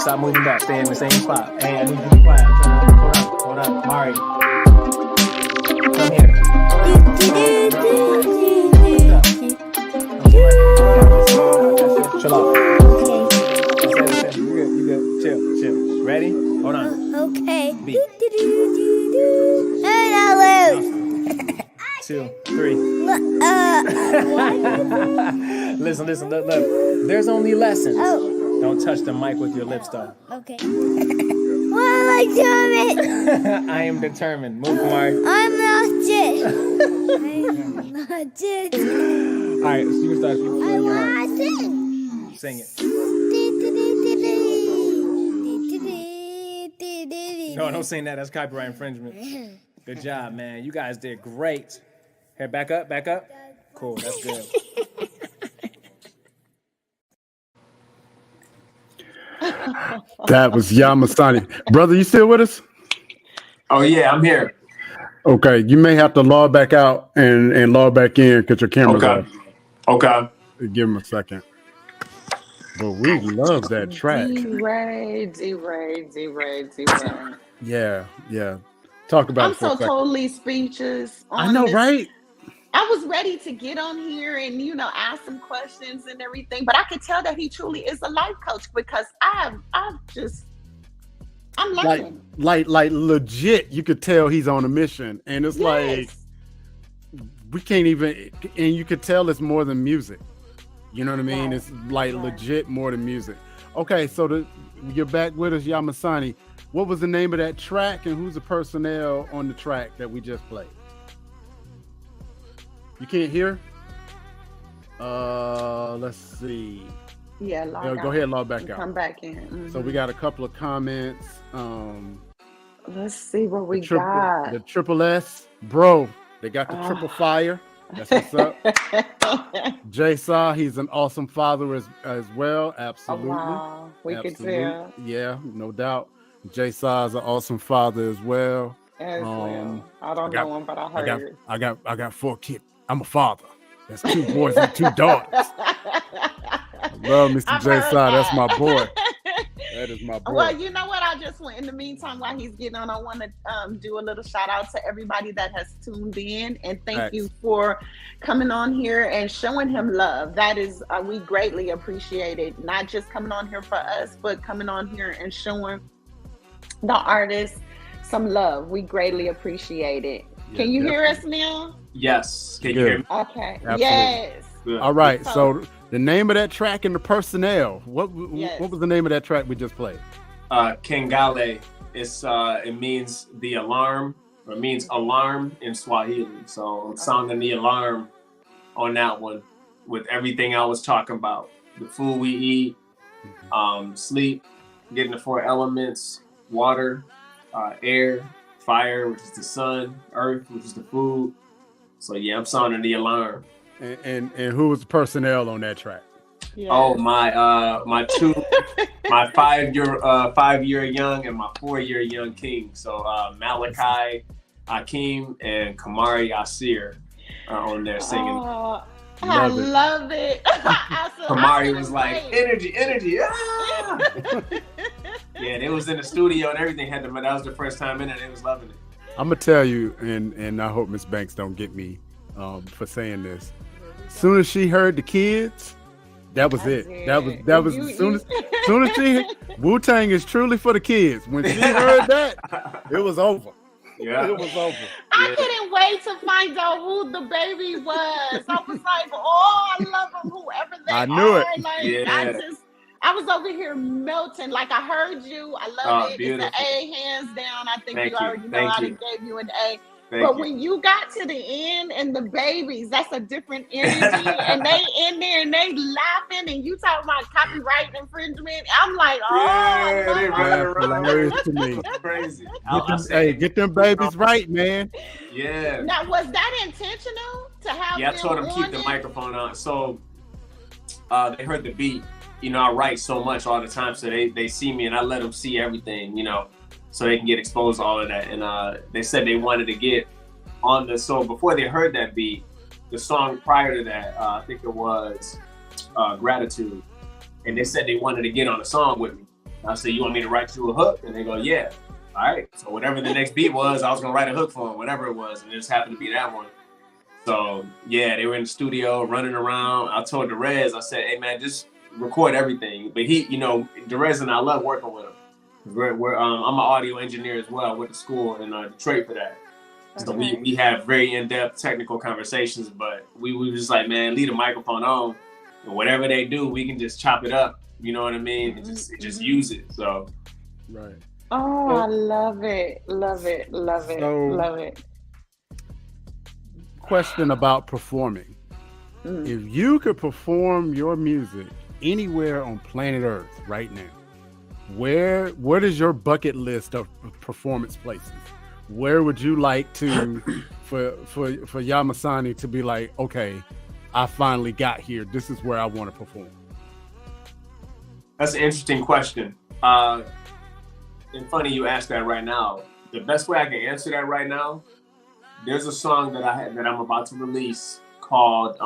Stop moving back. Stay in the same spot. Hey, I need you to be quiet. I'm trying to hold up. Mari. Come here. Chill out. You good. Chill. Ready? Hold on. Okay. Beat. Hey, now lose. 2, 3. Listen, look. There's only lessons. Oh. Don't touch the mic with your lips, though. Okay. What am I doing? I am determined. Move, Mari. I'm not it. I'm not it. All right, so you can start. I want to Sing it. No, don't sing that. That's copyright infringement. Good job, man. You guys did great. Hey, back up. Cool, that's good. That was Msanii. Brother, you still with us? Oh yeah, I'm here. Okay, you may have to log back out and log back in because your camera's off. Okay. Give him a second. But we love that track. D-Ray. Yeah. Talk about I'm it for a so second. totally speechless. I know, right? I was ready to get on here and, ask some questions and everything, but I could tell that he truly is a life coach because I'm learning. Like legit, you could tell he's on a mission. And it's like, we can't even, and you could tell it's more than music. You know what I mean? Right. It's like legit more than music. Okay, so you're back with us, Msanii. What was the name of that track and who's the personnel on the track that we just played? You can't hear? Let's see. Yeah, log out. Go ahead, log back out. Come back in. Mm-hmm. So we got a couple of comments. Let's see what we got. The triple S, bro. They got the triple fire. That's what's up. Jay Saw, he's an awesome father as well. Absolutely. Oh, wow. We could tell. Yeah, no doubt. Jay Saw is an awesome father as well. As well. I don't know him, but I heard. I got 4 kids. I'm a father. That's 2 boys and 2 daughters. I love Mr. Jay Saw. That's my boy. That is my boy. Well, you know what? I just want, in the meantime, while he's getting on, I want to do a little shout out to everybody that has tuned in, and thank you for coming on here and showing him love. That is, we greatly appreciate it. Not just coming on here for us, but coming on here and showing the artists some love. We greatly appreciate it. Can you hear us now? Yes. Can you hear me? Okay. Absolutely. Yes. Good. All right. So the name of that track and the personnel. What was the name of that track we just played? Kengale. It means the alarm, or it means alarm in Swahili. So I'm sounding the alarm on that one with everything I was talking about. The food we eat, sleep, getting the 4 elements, water, air, fire, which is the sun, earth, which is the food. So yeah, I'm sounding the alarm. And who was the personnel on that track? Yes. Oh, my 5-year young and my 4-year young king. So Malachi, Akeem, and Kamari Asir are on there singing. I love it. Kamari was like, energy. Ah! Yeah, they was in the studio and everything. That was the first time in it. They was loving it. I'm gonna tell you, and I hope Miss Banks don't get me for saying this. As soon as she heard the kids, that was it. That was as soon as she Wu-Tang is truly for the kids. When she heard that, it was over. Yeah, it was over. I couldn't wait to find out who the baby was. I was like, oh, I love them, whoever they are. I knew it. Like, I was over here melting. Like, I heard you. I love it. Beautiful. It's an A, hands down. I think you already know I gave you an A. But when you got to the end and the babies, that's a different energy. And they in there and they laughing and you talking about copyright infringement. I'm like, hilarious to me. Crazy. Get them babies right, man. Yeah. Now, was that intentional to have? Yeah, I told them keep the microphone on. So they heard the beat. You know, I write so much all the time, so they see me and I let them see everything. You know. So they can get exposed to all of that. And they said they wanted to get on so before they heard that beat, the song prior to that, I think it was Gratitude. And they said they wanted to get on a song with me. I said, you want me to write you a hook? And they go, yeah. All right. So whatever the next beat was, I was gonna write a hook for them, whatever it was, and it just happened to be that one. So yeah, they were in the studio running around. I told Derez, I said, hey man, just record everything. But he, Derez and I love working with him. I'm an audio engineer as well. I went to school in Detroit for that. So we have very in-depth technical conversations, but we were just like, man, leave the microphone on, and whatever they do, we can just chop it up. You know what I mean? And just use it. So, right. Oh, I love it, love it, love it, love it. Question about performing. If you could perform your music anywhere on planet Earth right now, what is your bucket list of performance places? Where would you like to for Msanii to be like, okay, I finally got here. This is where I want to perform. That's an interesting question. And funny you asked that right now. The best way I can answer that right now, there's a song that I'm about to release called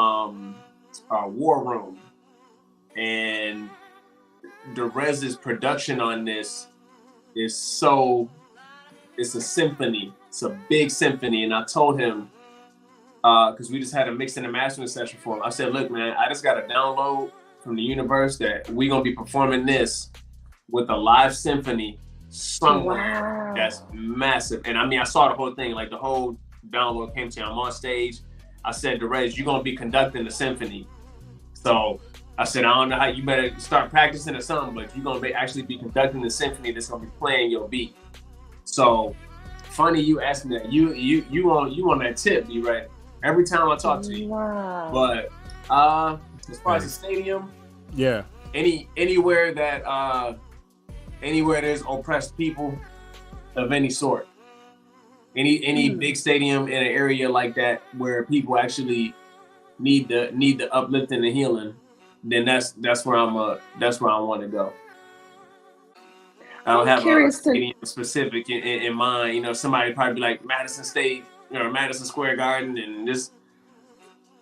War Room, and Derez's production on this is it's a symphony. It's a big symphony. And I told him, because we just had a mixing and mastering session for him, I said, look, man, I just got a download from the universe that we're going to be performing this with a live symphony somewhere. That's massive. And I mean, I saw the whole thing, like the whole download came to me. I'm on stage. I said, Derez, you're going to be conducting the symphony. So I said, I don't know how, you better start practicing or something, but you're going to actually be conducting the symphony that's going to be playing your beat. So funny you asked me that. You on that tip, you right? Every time I talk to you. Wow. But as far as the stadium, yeah, anywhere there's oppressed people of any sort, any big stadium in an area like that where people actually need the uplifting and healing, then that's where I want to go. I don't have a stadium specific in mind. Somebody probably be like Madison State or Madison Square Garden, and this.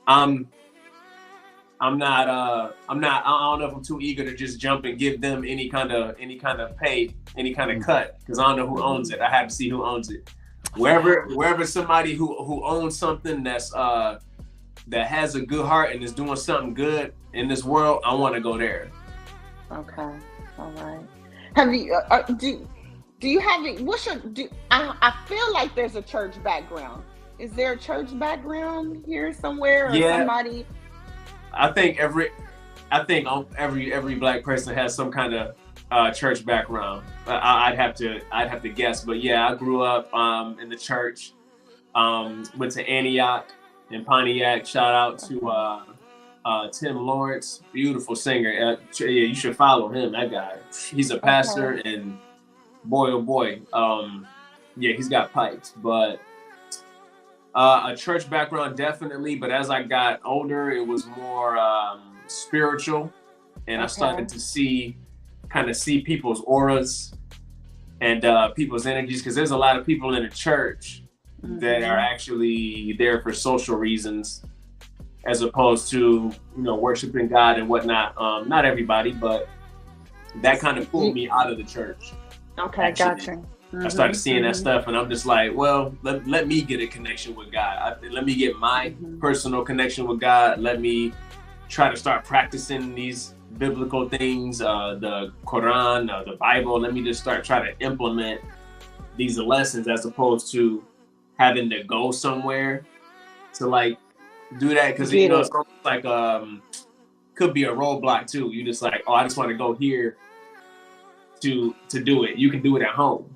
I'm not. I don't know if I'm too eager to just jump and give them any kind of pay, any kind of cut, because I don't know who owns it. I have to see who owns it. Wherever somebody who owns something that's that has a good heart and is doing something good in this world, I want to go there. Okay, all right. Have you do you have it? I feel like there's a church background. Is there a church background here somewhere, or somebody? I think every Black person has some kind of church background. I'd have to guess, but yeah, I grew up in the church. Went to Antioch in Pontiac. Shout out to Tim Lawrence, beautiful singer. Yeah, you should follow him. That guy, he's a pastor, and boy, oh boy, yeah, he's got pipes. But a church background definitely. But as I got older, it was more spiritual, and I started to see people's auras and people's energies, because there's a lot of people in the church that are actually there for social reasons, as opposed to worshiping God and whatnot. Not everybody, but that kind of pulled me out of the church. Okay, gotcha. I started seeing that stuff, and I'm just like, well, let me get a connection with God. Let me get my personal connection with God. Let me try to start practicing these biblical things, the Quran, the Bible. Let me just try to implement these lessons, as opposed to having to go somewhere to like do that, because it's like could be a roadblock too. You just like, I just want to go here to do it. You can do it at home.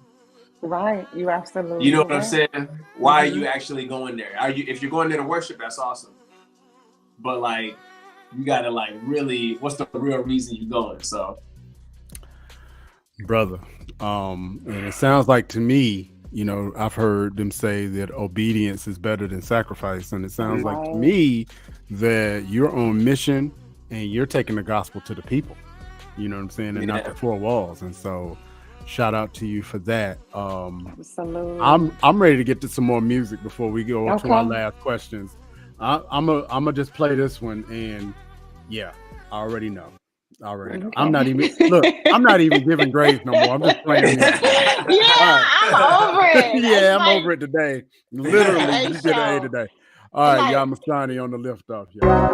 Right, you absolutely. You know what I'm saying? Why are you actually going there? If you're going there to worship, that's awesome. But like, you gotta like really, what's the real reason you're going? So, brother, and it sounds like to me, I've heard them say that obedience is better than sacrifice, and it sounds like to me that you're on mission and you're taking the gospel to the people. You know what I'm saying, and not the four walls. And so, shout out to you for that. Absolutely. I'm ready to get to some more music before we go to our last questions. I'm gonna just play this one, and yeah, I already know. Already. Okay. I'm not even I'm not even giving grades no more. I'm just playing. Yeah, I'm over it. Yeah, I'm over it today. Literally, Hey, you get an A show. today. All right, Like- y'all, Msanii on the lift off. Yeah.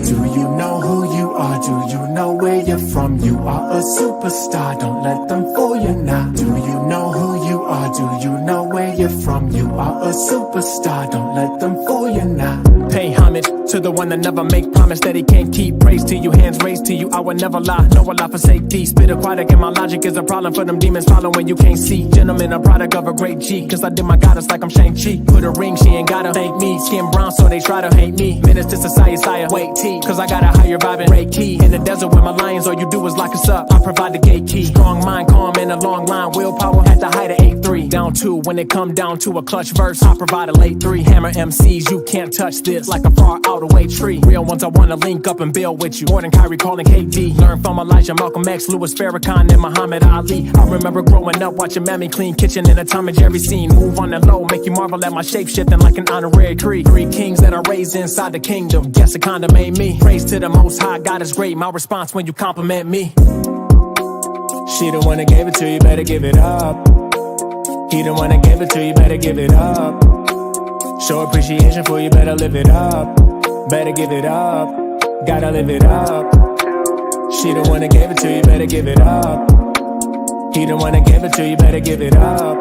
Do you know who you are? Do you know where you're from? You are a superstar, don't let them fool you now. Do you know who you are? Do you know where you're from? You are a superstar, don't let them fool you now. Pay homage to the one that never make promise that he can't keep. Praise to you, hands raised to you, I would never lie. No, I lie for safety. Spit aquatic and my logic is a problem for them demons following you can't see. Gentlemen, a product of a great G, cause I did my goddess like I'm Shang-Chi. Put a ring, she ain't gotta thank me. Skin brown, so they try to hate me. Menace to society, sire, wait T, cause I got a higher vibe and Ray key. In the desert with my lions, all you do is lock us up. I provide the gate key. Strong mind, calm in a long line. Willpower at the height of 8-3. Down 2 when it come down to a clutch verse. I provide a late 3. Hammer MCs, you can't touch this. Like a far out away tree. Real ones I wanna link up and build with you. More than Kyrie calling KD. Learn from Elijah, Malcolm X, Louis Farrakhan, and Muhammad Ali. I remember growing up watching Mammy clean kitchen in a Tom and Jerry scene. Move on the low, make you marvel at my shape shifting like an honorary tree. 3 kings that are raised inside the kingdom. Guess a kinda made me. Praise to the most high, God is great. My response when you compliment me. She the one that gave it to you, better give it up. He the one that gave it to you, better give it up. Show appreciation for you, better live it up. Better give it up, gotta live it up. She the one that gave it to you, better give it up. He the one that gave it to you, better give it up.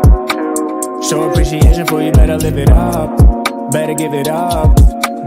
Show appreciation for you, better live it up. Better give it up,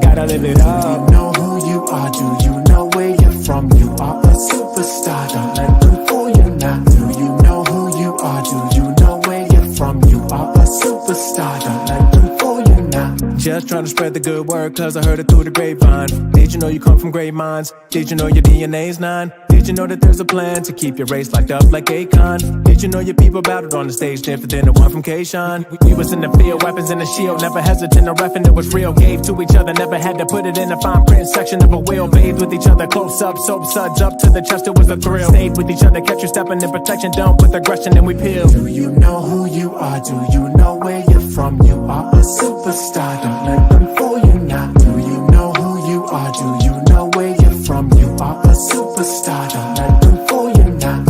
gotta live it up. Do you know who you are? Do you know where you're from? You are a superstar, don't let them fool you now. Do you know who you are? Do you know where you're from? You are a superstar, don't let them fool you now. Just trying to spread the good word, cause I heard it through the grapevine. Did you know you come from great minds? Did you know your DNA's 9? Did you know that there's a plan to keep your race locked up like Akon? Did you know your people battled on the stage different than the one from K-Shine? We was in the field, weapons in the shield, never hesitant to ref and it was real. Gave to each other, never had to put it in a fine print section of a wheel. Bathed with each other, close up, soap suds up to the chest, it was a thrill. Stayed with each other, kept you stepping in protection, don't put aggression and we peel. Do you know who you are? Do you know where you're from? You are a superstar, don't let them fool you now. Do you know who you are? Do you know where you're from? You are a superstar, don't let them fool you now.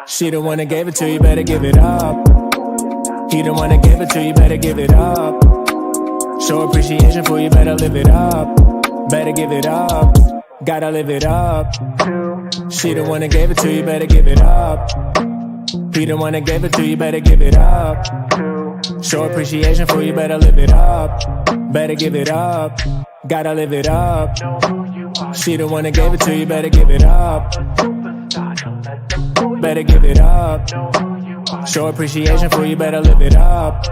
She the one that gave it to you, better give it up. He the one that gave it to you, better give it up. Show appreciation for you, better live it up. Better give it up, gotta live it up. She the one that gave it to you, better give it up. He the one that gave it to you, better give it up. Show appreciation for you, better live it up. Better give it up, gotta live it up. She the one that gave it to you, better give it up. Better give it up. Show appreciation for you, better live it up.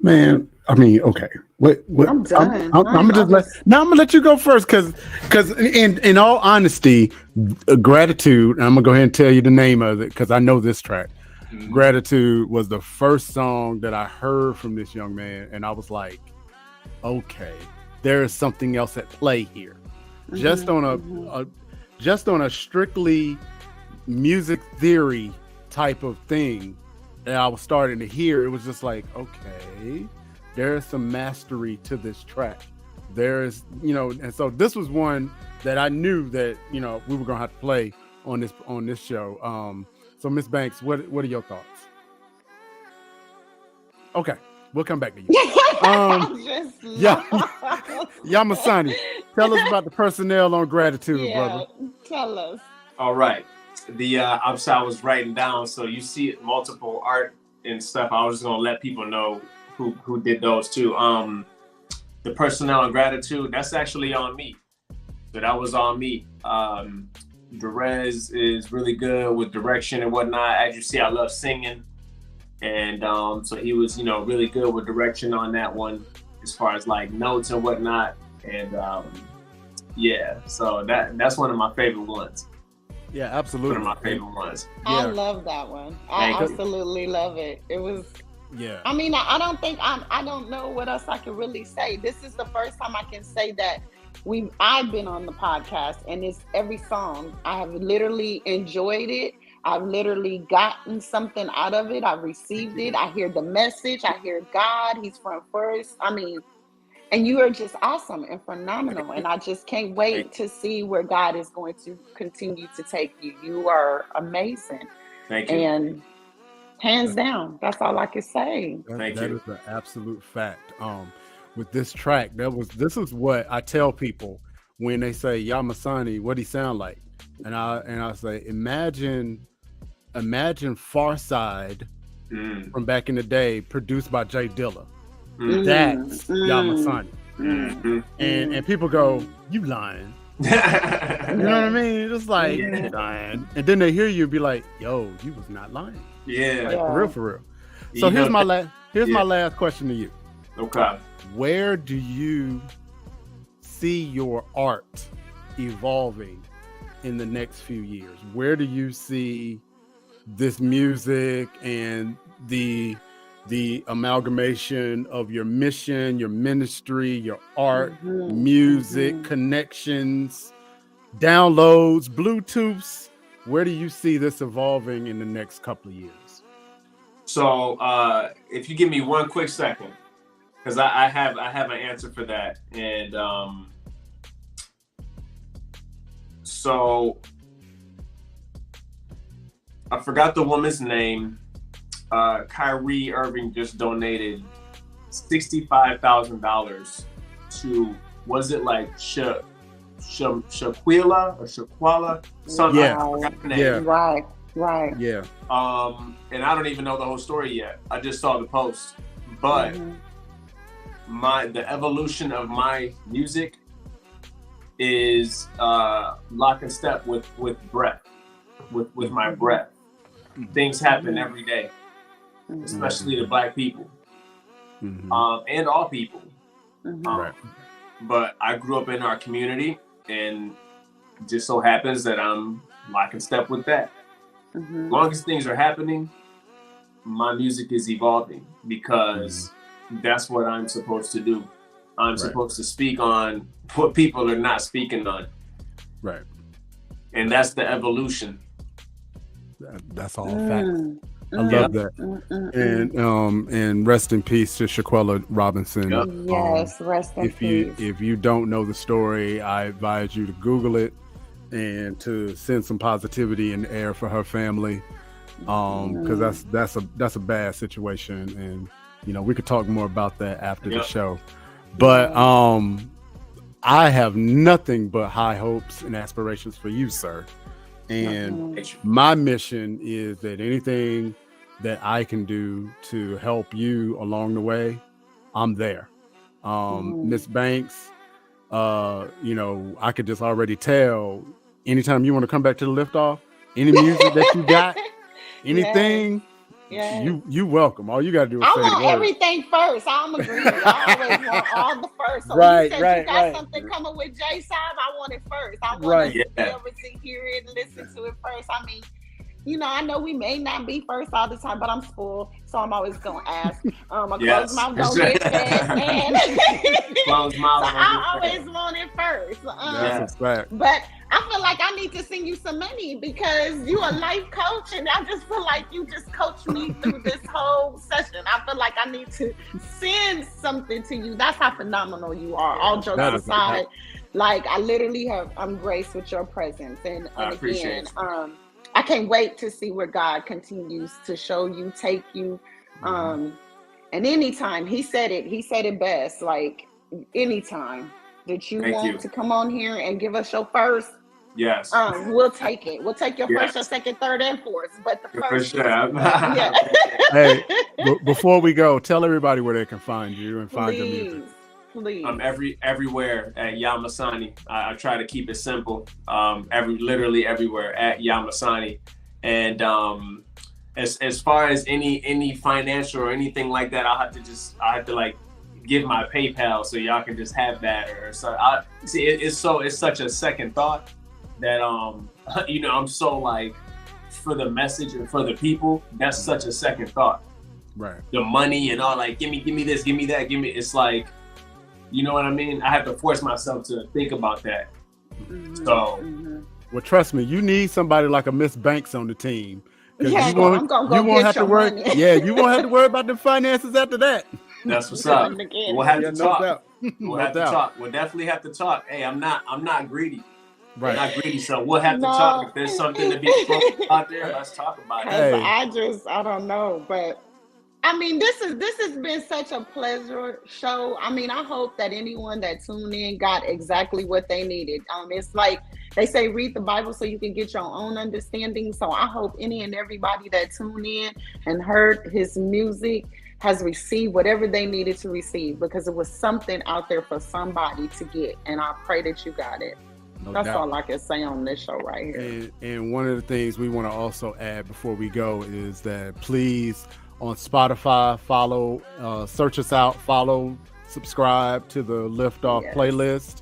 Man, I mean, okay. What? I'm done. I'm gonna just let. Now I'm gonna let you go first, because in all honesty, gratitude. I'm gonna go ahead and tell you the name of it because I know this track. Gratitude was the first song that I heard from this young man, and I was like, okay, there is something else at play here. Just on a strictly music theory type of thing that I was starting to hear, it was just like, okay, there is some mastery to this track. There is, and so this was one that I knew that, we were gonna have to play on this show. So Miss Banks, what are your thoughts? Okay, we'll come back to you. Msanii, tell us about the personnel on Gratitude, brother. Tell us. All right. I was writing down, so you see multiple art and stuff. I was just gonna let people know who did those too. The personnel and Gratitude, that's actually on me. So that was on me. Derez is really good with direction and whatnot. As you see, I love singing, and so he was, really good with direction on that one, as far as like notes and whatnot. And so that's one of my favorite ones. Yeah, absolutely. One of my favorite ones. I love that one. I absolutely love it. It was Yeah. I mean, I don't know what else I can really say. This is the first time I can say that I've been on the podcast, and it's every song. I have literally enjoyed it. I've literally gotten something out of it. I've received it. I hear the message. I hear God. He's from first. I mean, and you are just awesome and phenomenal. And I just can't wait to see where God is going to continue to take you. You are amazing. Thank you. And hands down, that's all I can say. Thank That you. is an absolute fact. With this track, this is what I tell people when they say Msanii, what he sound like, and I say, imagine Far Side from back in the day, produced by Jay Dilla. That's Msanii. And people go, you lying. You know what I mean? It's like, you lying. And then they hear you be like, yo, you was not lying. Yeah. Like, for real. So here's my last question to you. Okay. Where do you see your art evolving in the next few years? Where do you see this music and the amalgamation of your mission, your ministry, your art, music, connections, downloads, Bluetooths? Where do you see this evolving in the next couple of years? So if you give me one quick second, because I have an answer for that. And so I forgot the woman's name. Kyrie Irving just donated $65,000 to, was it like Shaquila or Shaquala? Something. Yeah. I forgot the name. Yeah. Right. Yeah. And I don't even know the whole story yet. I just saw the post. But the evolution of my music is lock and step with breath, with my breath. Things happen every day, especially to Black people, and all people. Right. But I grew up in our community, and it just so happens that I'm lock and step with that. As long as things are happening, my music is evolving, because that's what I'm supposed to do. I'm supposed to speak on what people are not speaking on. Right. And that's the evolution. That's all facts. I love that. And rest in peace to Shaquella Robinson. Yes, rest in peace. If you don't know the story, I advise you to Google it and to send some positivity in the air for her family. Because that's a bad situation, and we could talk more about that after the show. But I have nothing but high hopes and aspirations for you, sir. And my mission is that anything that I can do to help you along the way, I'm there. Miss Banks, I could just already tell, anytime you want to come back to the Liftoff, any music that you got, anything, you welcome. All you got to do is I say want the word. everything first. I'm agreeing. I always want all the first. So Right, you said right, you got right. something coming with J Sab, I want it first. I want Right. to be able to hear it and listen to it first. I mean, I know we may not be first all the time, but I'm spoiled, so I'm always gonna ask. My closed mouth don't get fed, man. Closed mouth. So I always want it first. That's a fact. But I feel like I need to send you some money, because you a life coach, and I just feel like you just coached me through this whole session. I feel like I need to send something to you. That's how phenomenal you are. All jokes aside, like I'm graced with your presence, and appreciate again, I can't wait to see where God continues to show you, take you, and anytime he said it best. Like, anytime that you want to come on here and give us your first. Yes. We'll take it. We'll take your first, your second, third, and fourth. But the first. For sure. Yeah. Hey, before we go, tell everybody where they can find you and find your music. Please. I'm everywhere at Msanii. I try to keep it simple. Literally everywhere at Msanii. And as far as any financial or anything like that, I have to like give my PayPal so y'all can just have that, or so. It's such a second thought that I'm so like, for the message and for the people, that's such a second thought. Right. the money and all, like, give me this, give me that, give me. It's like, you know what I mean? I have to force myself to think about that. So, Well, trust me, you need somebody like a Miss Banks on the team. 'Cause Yeah, you won't, I'm gonna go you won't get have to your worry. money. Yeah, you won't have to worry about the finances after that. that's what's up. Again. We'll have Yeah, to no talk. doubt. We'll No have to doubt. talk. We'll definitely have to talk. Hey, I'm not greedy. Right. I'm not greedy, so we'll have to No. talk. If there's something to be thrown out there, let's talk about it. Because I don't know, but I mean, this has been such a pleasure show. I mean, I hope that anyone that tuned in got exactly what they needed. It's like they say, read the Bible so you can get your own understanding. So I hope any and everybody that tuned in and heard his music has received whatever they needed to receive, because it was something out there for somebody to get. And I pray that you got it. No That's doubt. all I can say on this show right here. And one of the things we want to also add before we go is that please, on Spotify, follow, search us out, follow, subscribe to the Lift Off playlist,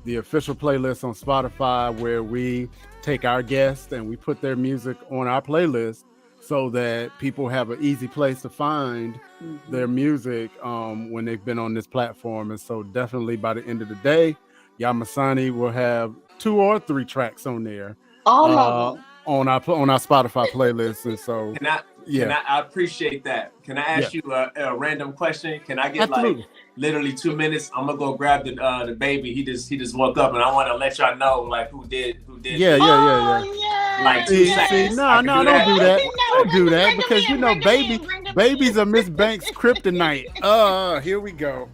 the official playlist on Spotify, where we take our guests and we put their music on our playlist so that people have an easy place to find their music when they've been on this platform. And so definitely by the end of the day, Msanii will have 2 or 3 tracks on there. All of them. On our Spotify playlist. And so I appreciate that. Can I ask you a random question? Can I get Absolutely. like literally 2 minutes? I'm gonna go grab the baby. He just woke up, and I want to let y'all know like who did. Yeah. Like 2 seconds. No, I can don't that. do that. Don't do that, Bring 'em because in, you know, bring 'em in. babies are Miss Banks' kryptonite. Here we go.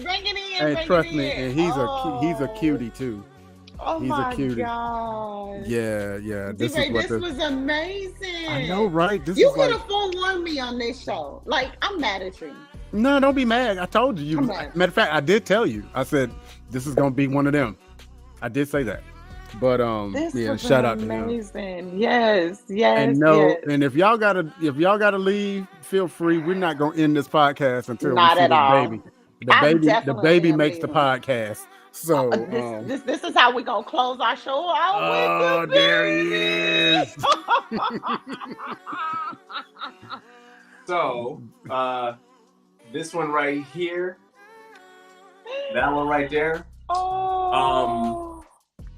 Bring it in. Hey, bring trust it me, in. and he's a cutie too. Oh he's my a cutie. God. Yeah. This was amazing. I know, right? This You is could like, have forewarned me on this show. Like, I'm mad at you. no, don't be mad. I told you. I'm mad. Matter of fact, I did tell you. I said this is gonna be one of them. I did say that. But This was shout out to him. amazing. Yes. And and if y'all gotta leave, feel free. We're not gonna end this podcast until Not we see at the all. baby. I'm The definitely baby am makes the leaving. podcast. So This is how we're gonna close our show out with the there he is. So, this one right here, that one right there.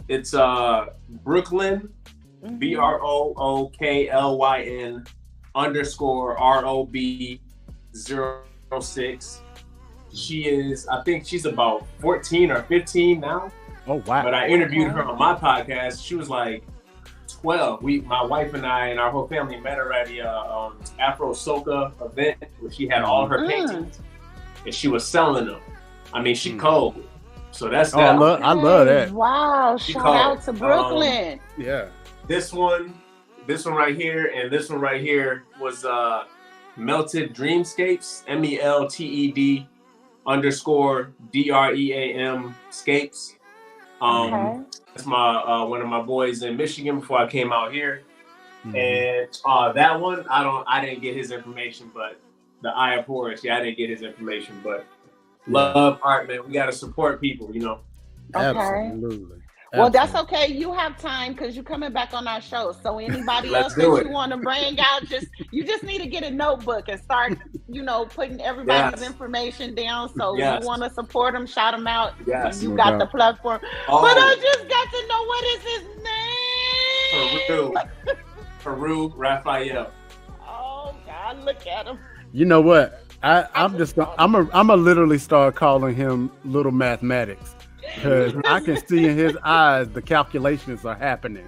It's Brooklyn, BROOKLYN _ROB06. She is, I think she's about 14 or 15 now. Oh wow! But I interviewed her on my podcast. She was like 12. My wife and I and our whole family met her at the Afro Soca event where she had all her paintings and she was selling them. I mean, she cold. So that's that. I love that. Wow! She Shout called, out to Brooklyn. Yeah. This one right here, and this one right here was Melted Dreamscapes, MELTED _DREAM scapes. That's my one of my boys in Michigan before I came out here. And that one, I didn't get his information, but the Eye of Horus, I didn't get his information, but love art, man. We gotta support people, you know. Absolutely. Well, that's okay. You have time because you're coming back on our show. So anybody else that you want to bring out, you just need to get a notebook and start, putting everybody's information down. So you want to support them, shout them out. You got the platform. But I just got to know, what is his name? Peru Raphael. Oh God, look at him. You know what? I'm gonna literally start calling him Little Mathematics, because I can see in his eyes the calculations are happening.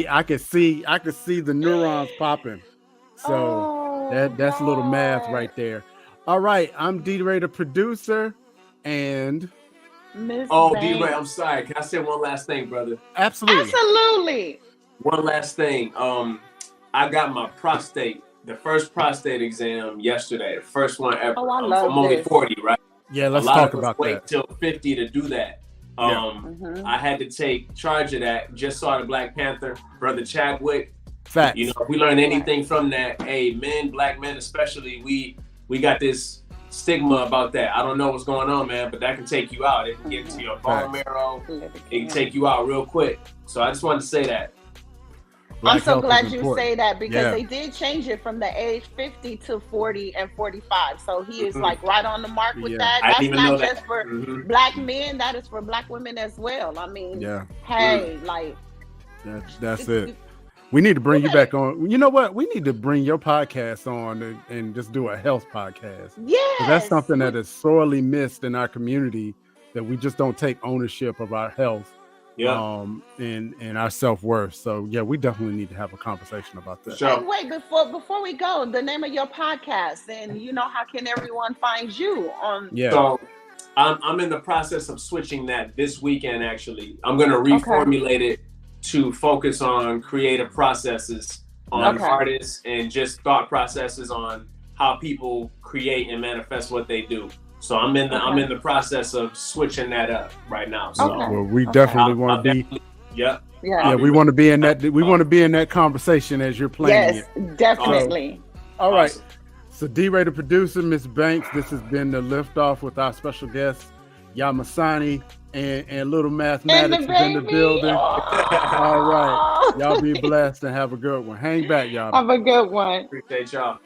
I can see the neurons popping. So that's a little math right there. All right, I'm D-Ray, the producer, and D-Ray, I'm sorry. Can I say one last thing, brother? Absolutely. One last thing. I got my the first prostate exam yesterday. The first one ever. I'm only 40, right? Yeah, let's talk about that. Wait till 50 to do that. I had to take charge of that. Just saw the Black Panther, Brother Chadwick. Facts. If we learn anything from that, hey, black men especially, we got this stigma about that. I don't know what's going on, man, but that can take you out. It can get into your bone marrow. It can take you out real quick. So I just wanted to say that. I'm so health is glad you important. say that because Yeah. they did change it from the age 50 to 40 and 45. So he is like right on the mark with Yeah. that. I That's didn't even know not that. just for Mhm. black men, that is for black women as well. I mean, Yeah, hey, like that's it. We need to bring you back on. You know what? We need to bring your podcast on and just do a health podcast. 'Cause yes, that's something that is sorely missed in our community, that we just don't take ownership of our health, Yeah. and our self-worth. So yeah, we definitely need to have a conversation about that. Sure. Hey, wait, before we go, the name of your podcast, and how can everyone find you on? Yeah. So I'm in the process of switching that this weekend. Actually, I'm going to reformulate it to focus on creative processes, on Okay. artists, and just thought processes on how people create and manifest what they do. So I'm in the process of switching that up right now. So Okay. Well, we definitely I'll want to be. definitely- yeah. Yeah. Yeah, we want to be in that. We want to be in that conversation as you're playing Yes, it. definitely. All right. Awesome. So D-rated producer, Miss Banks, this has been the Liftoff with our special guest, Msanii, and Little Mathematics is in the baby. building. Oh. All right. Y'all be blessed and have a good one. Hang back, y'all. Have a good one. Appreciate y'all.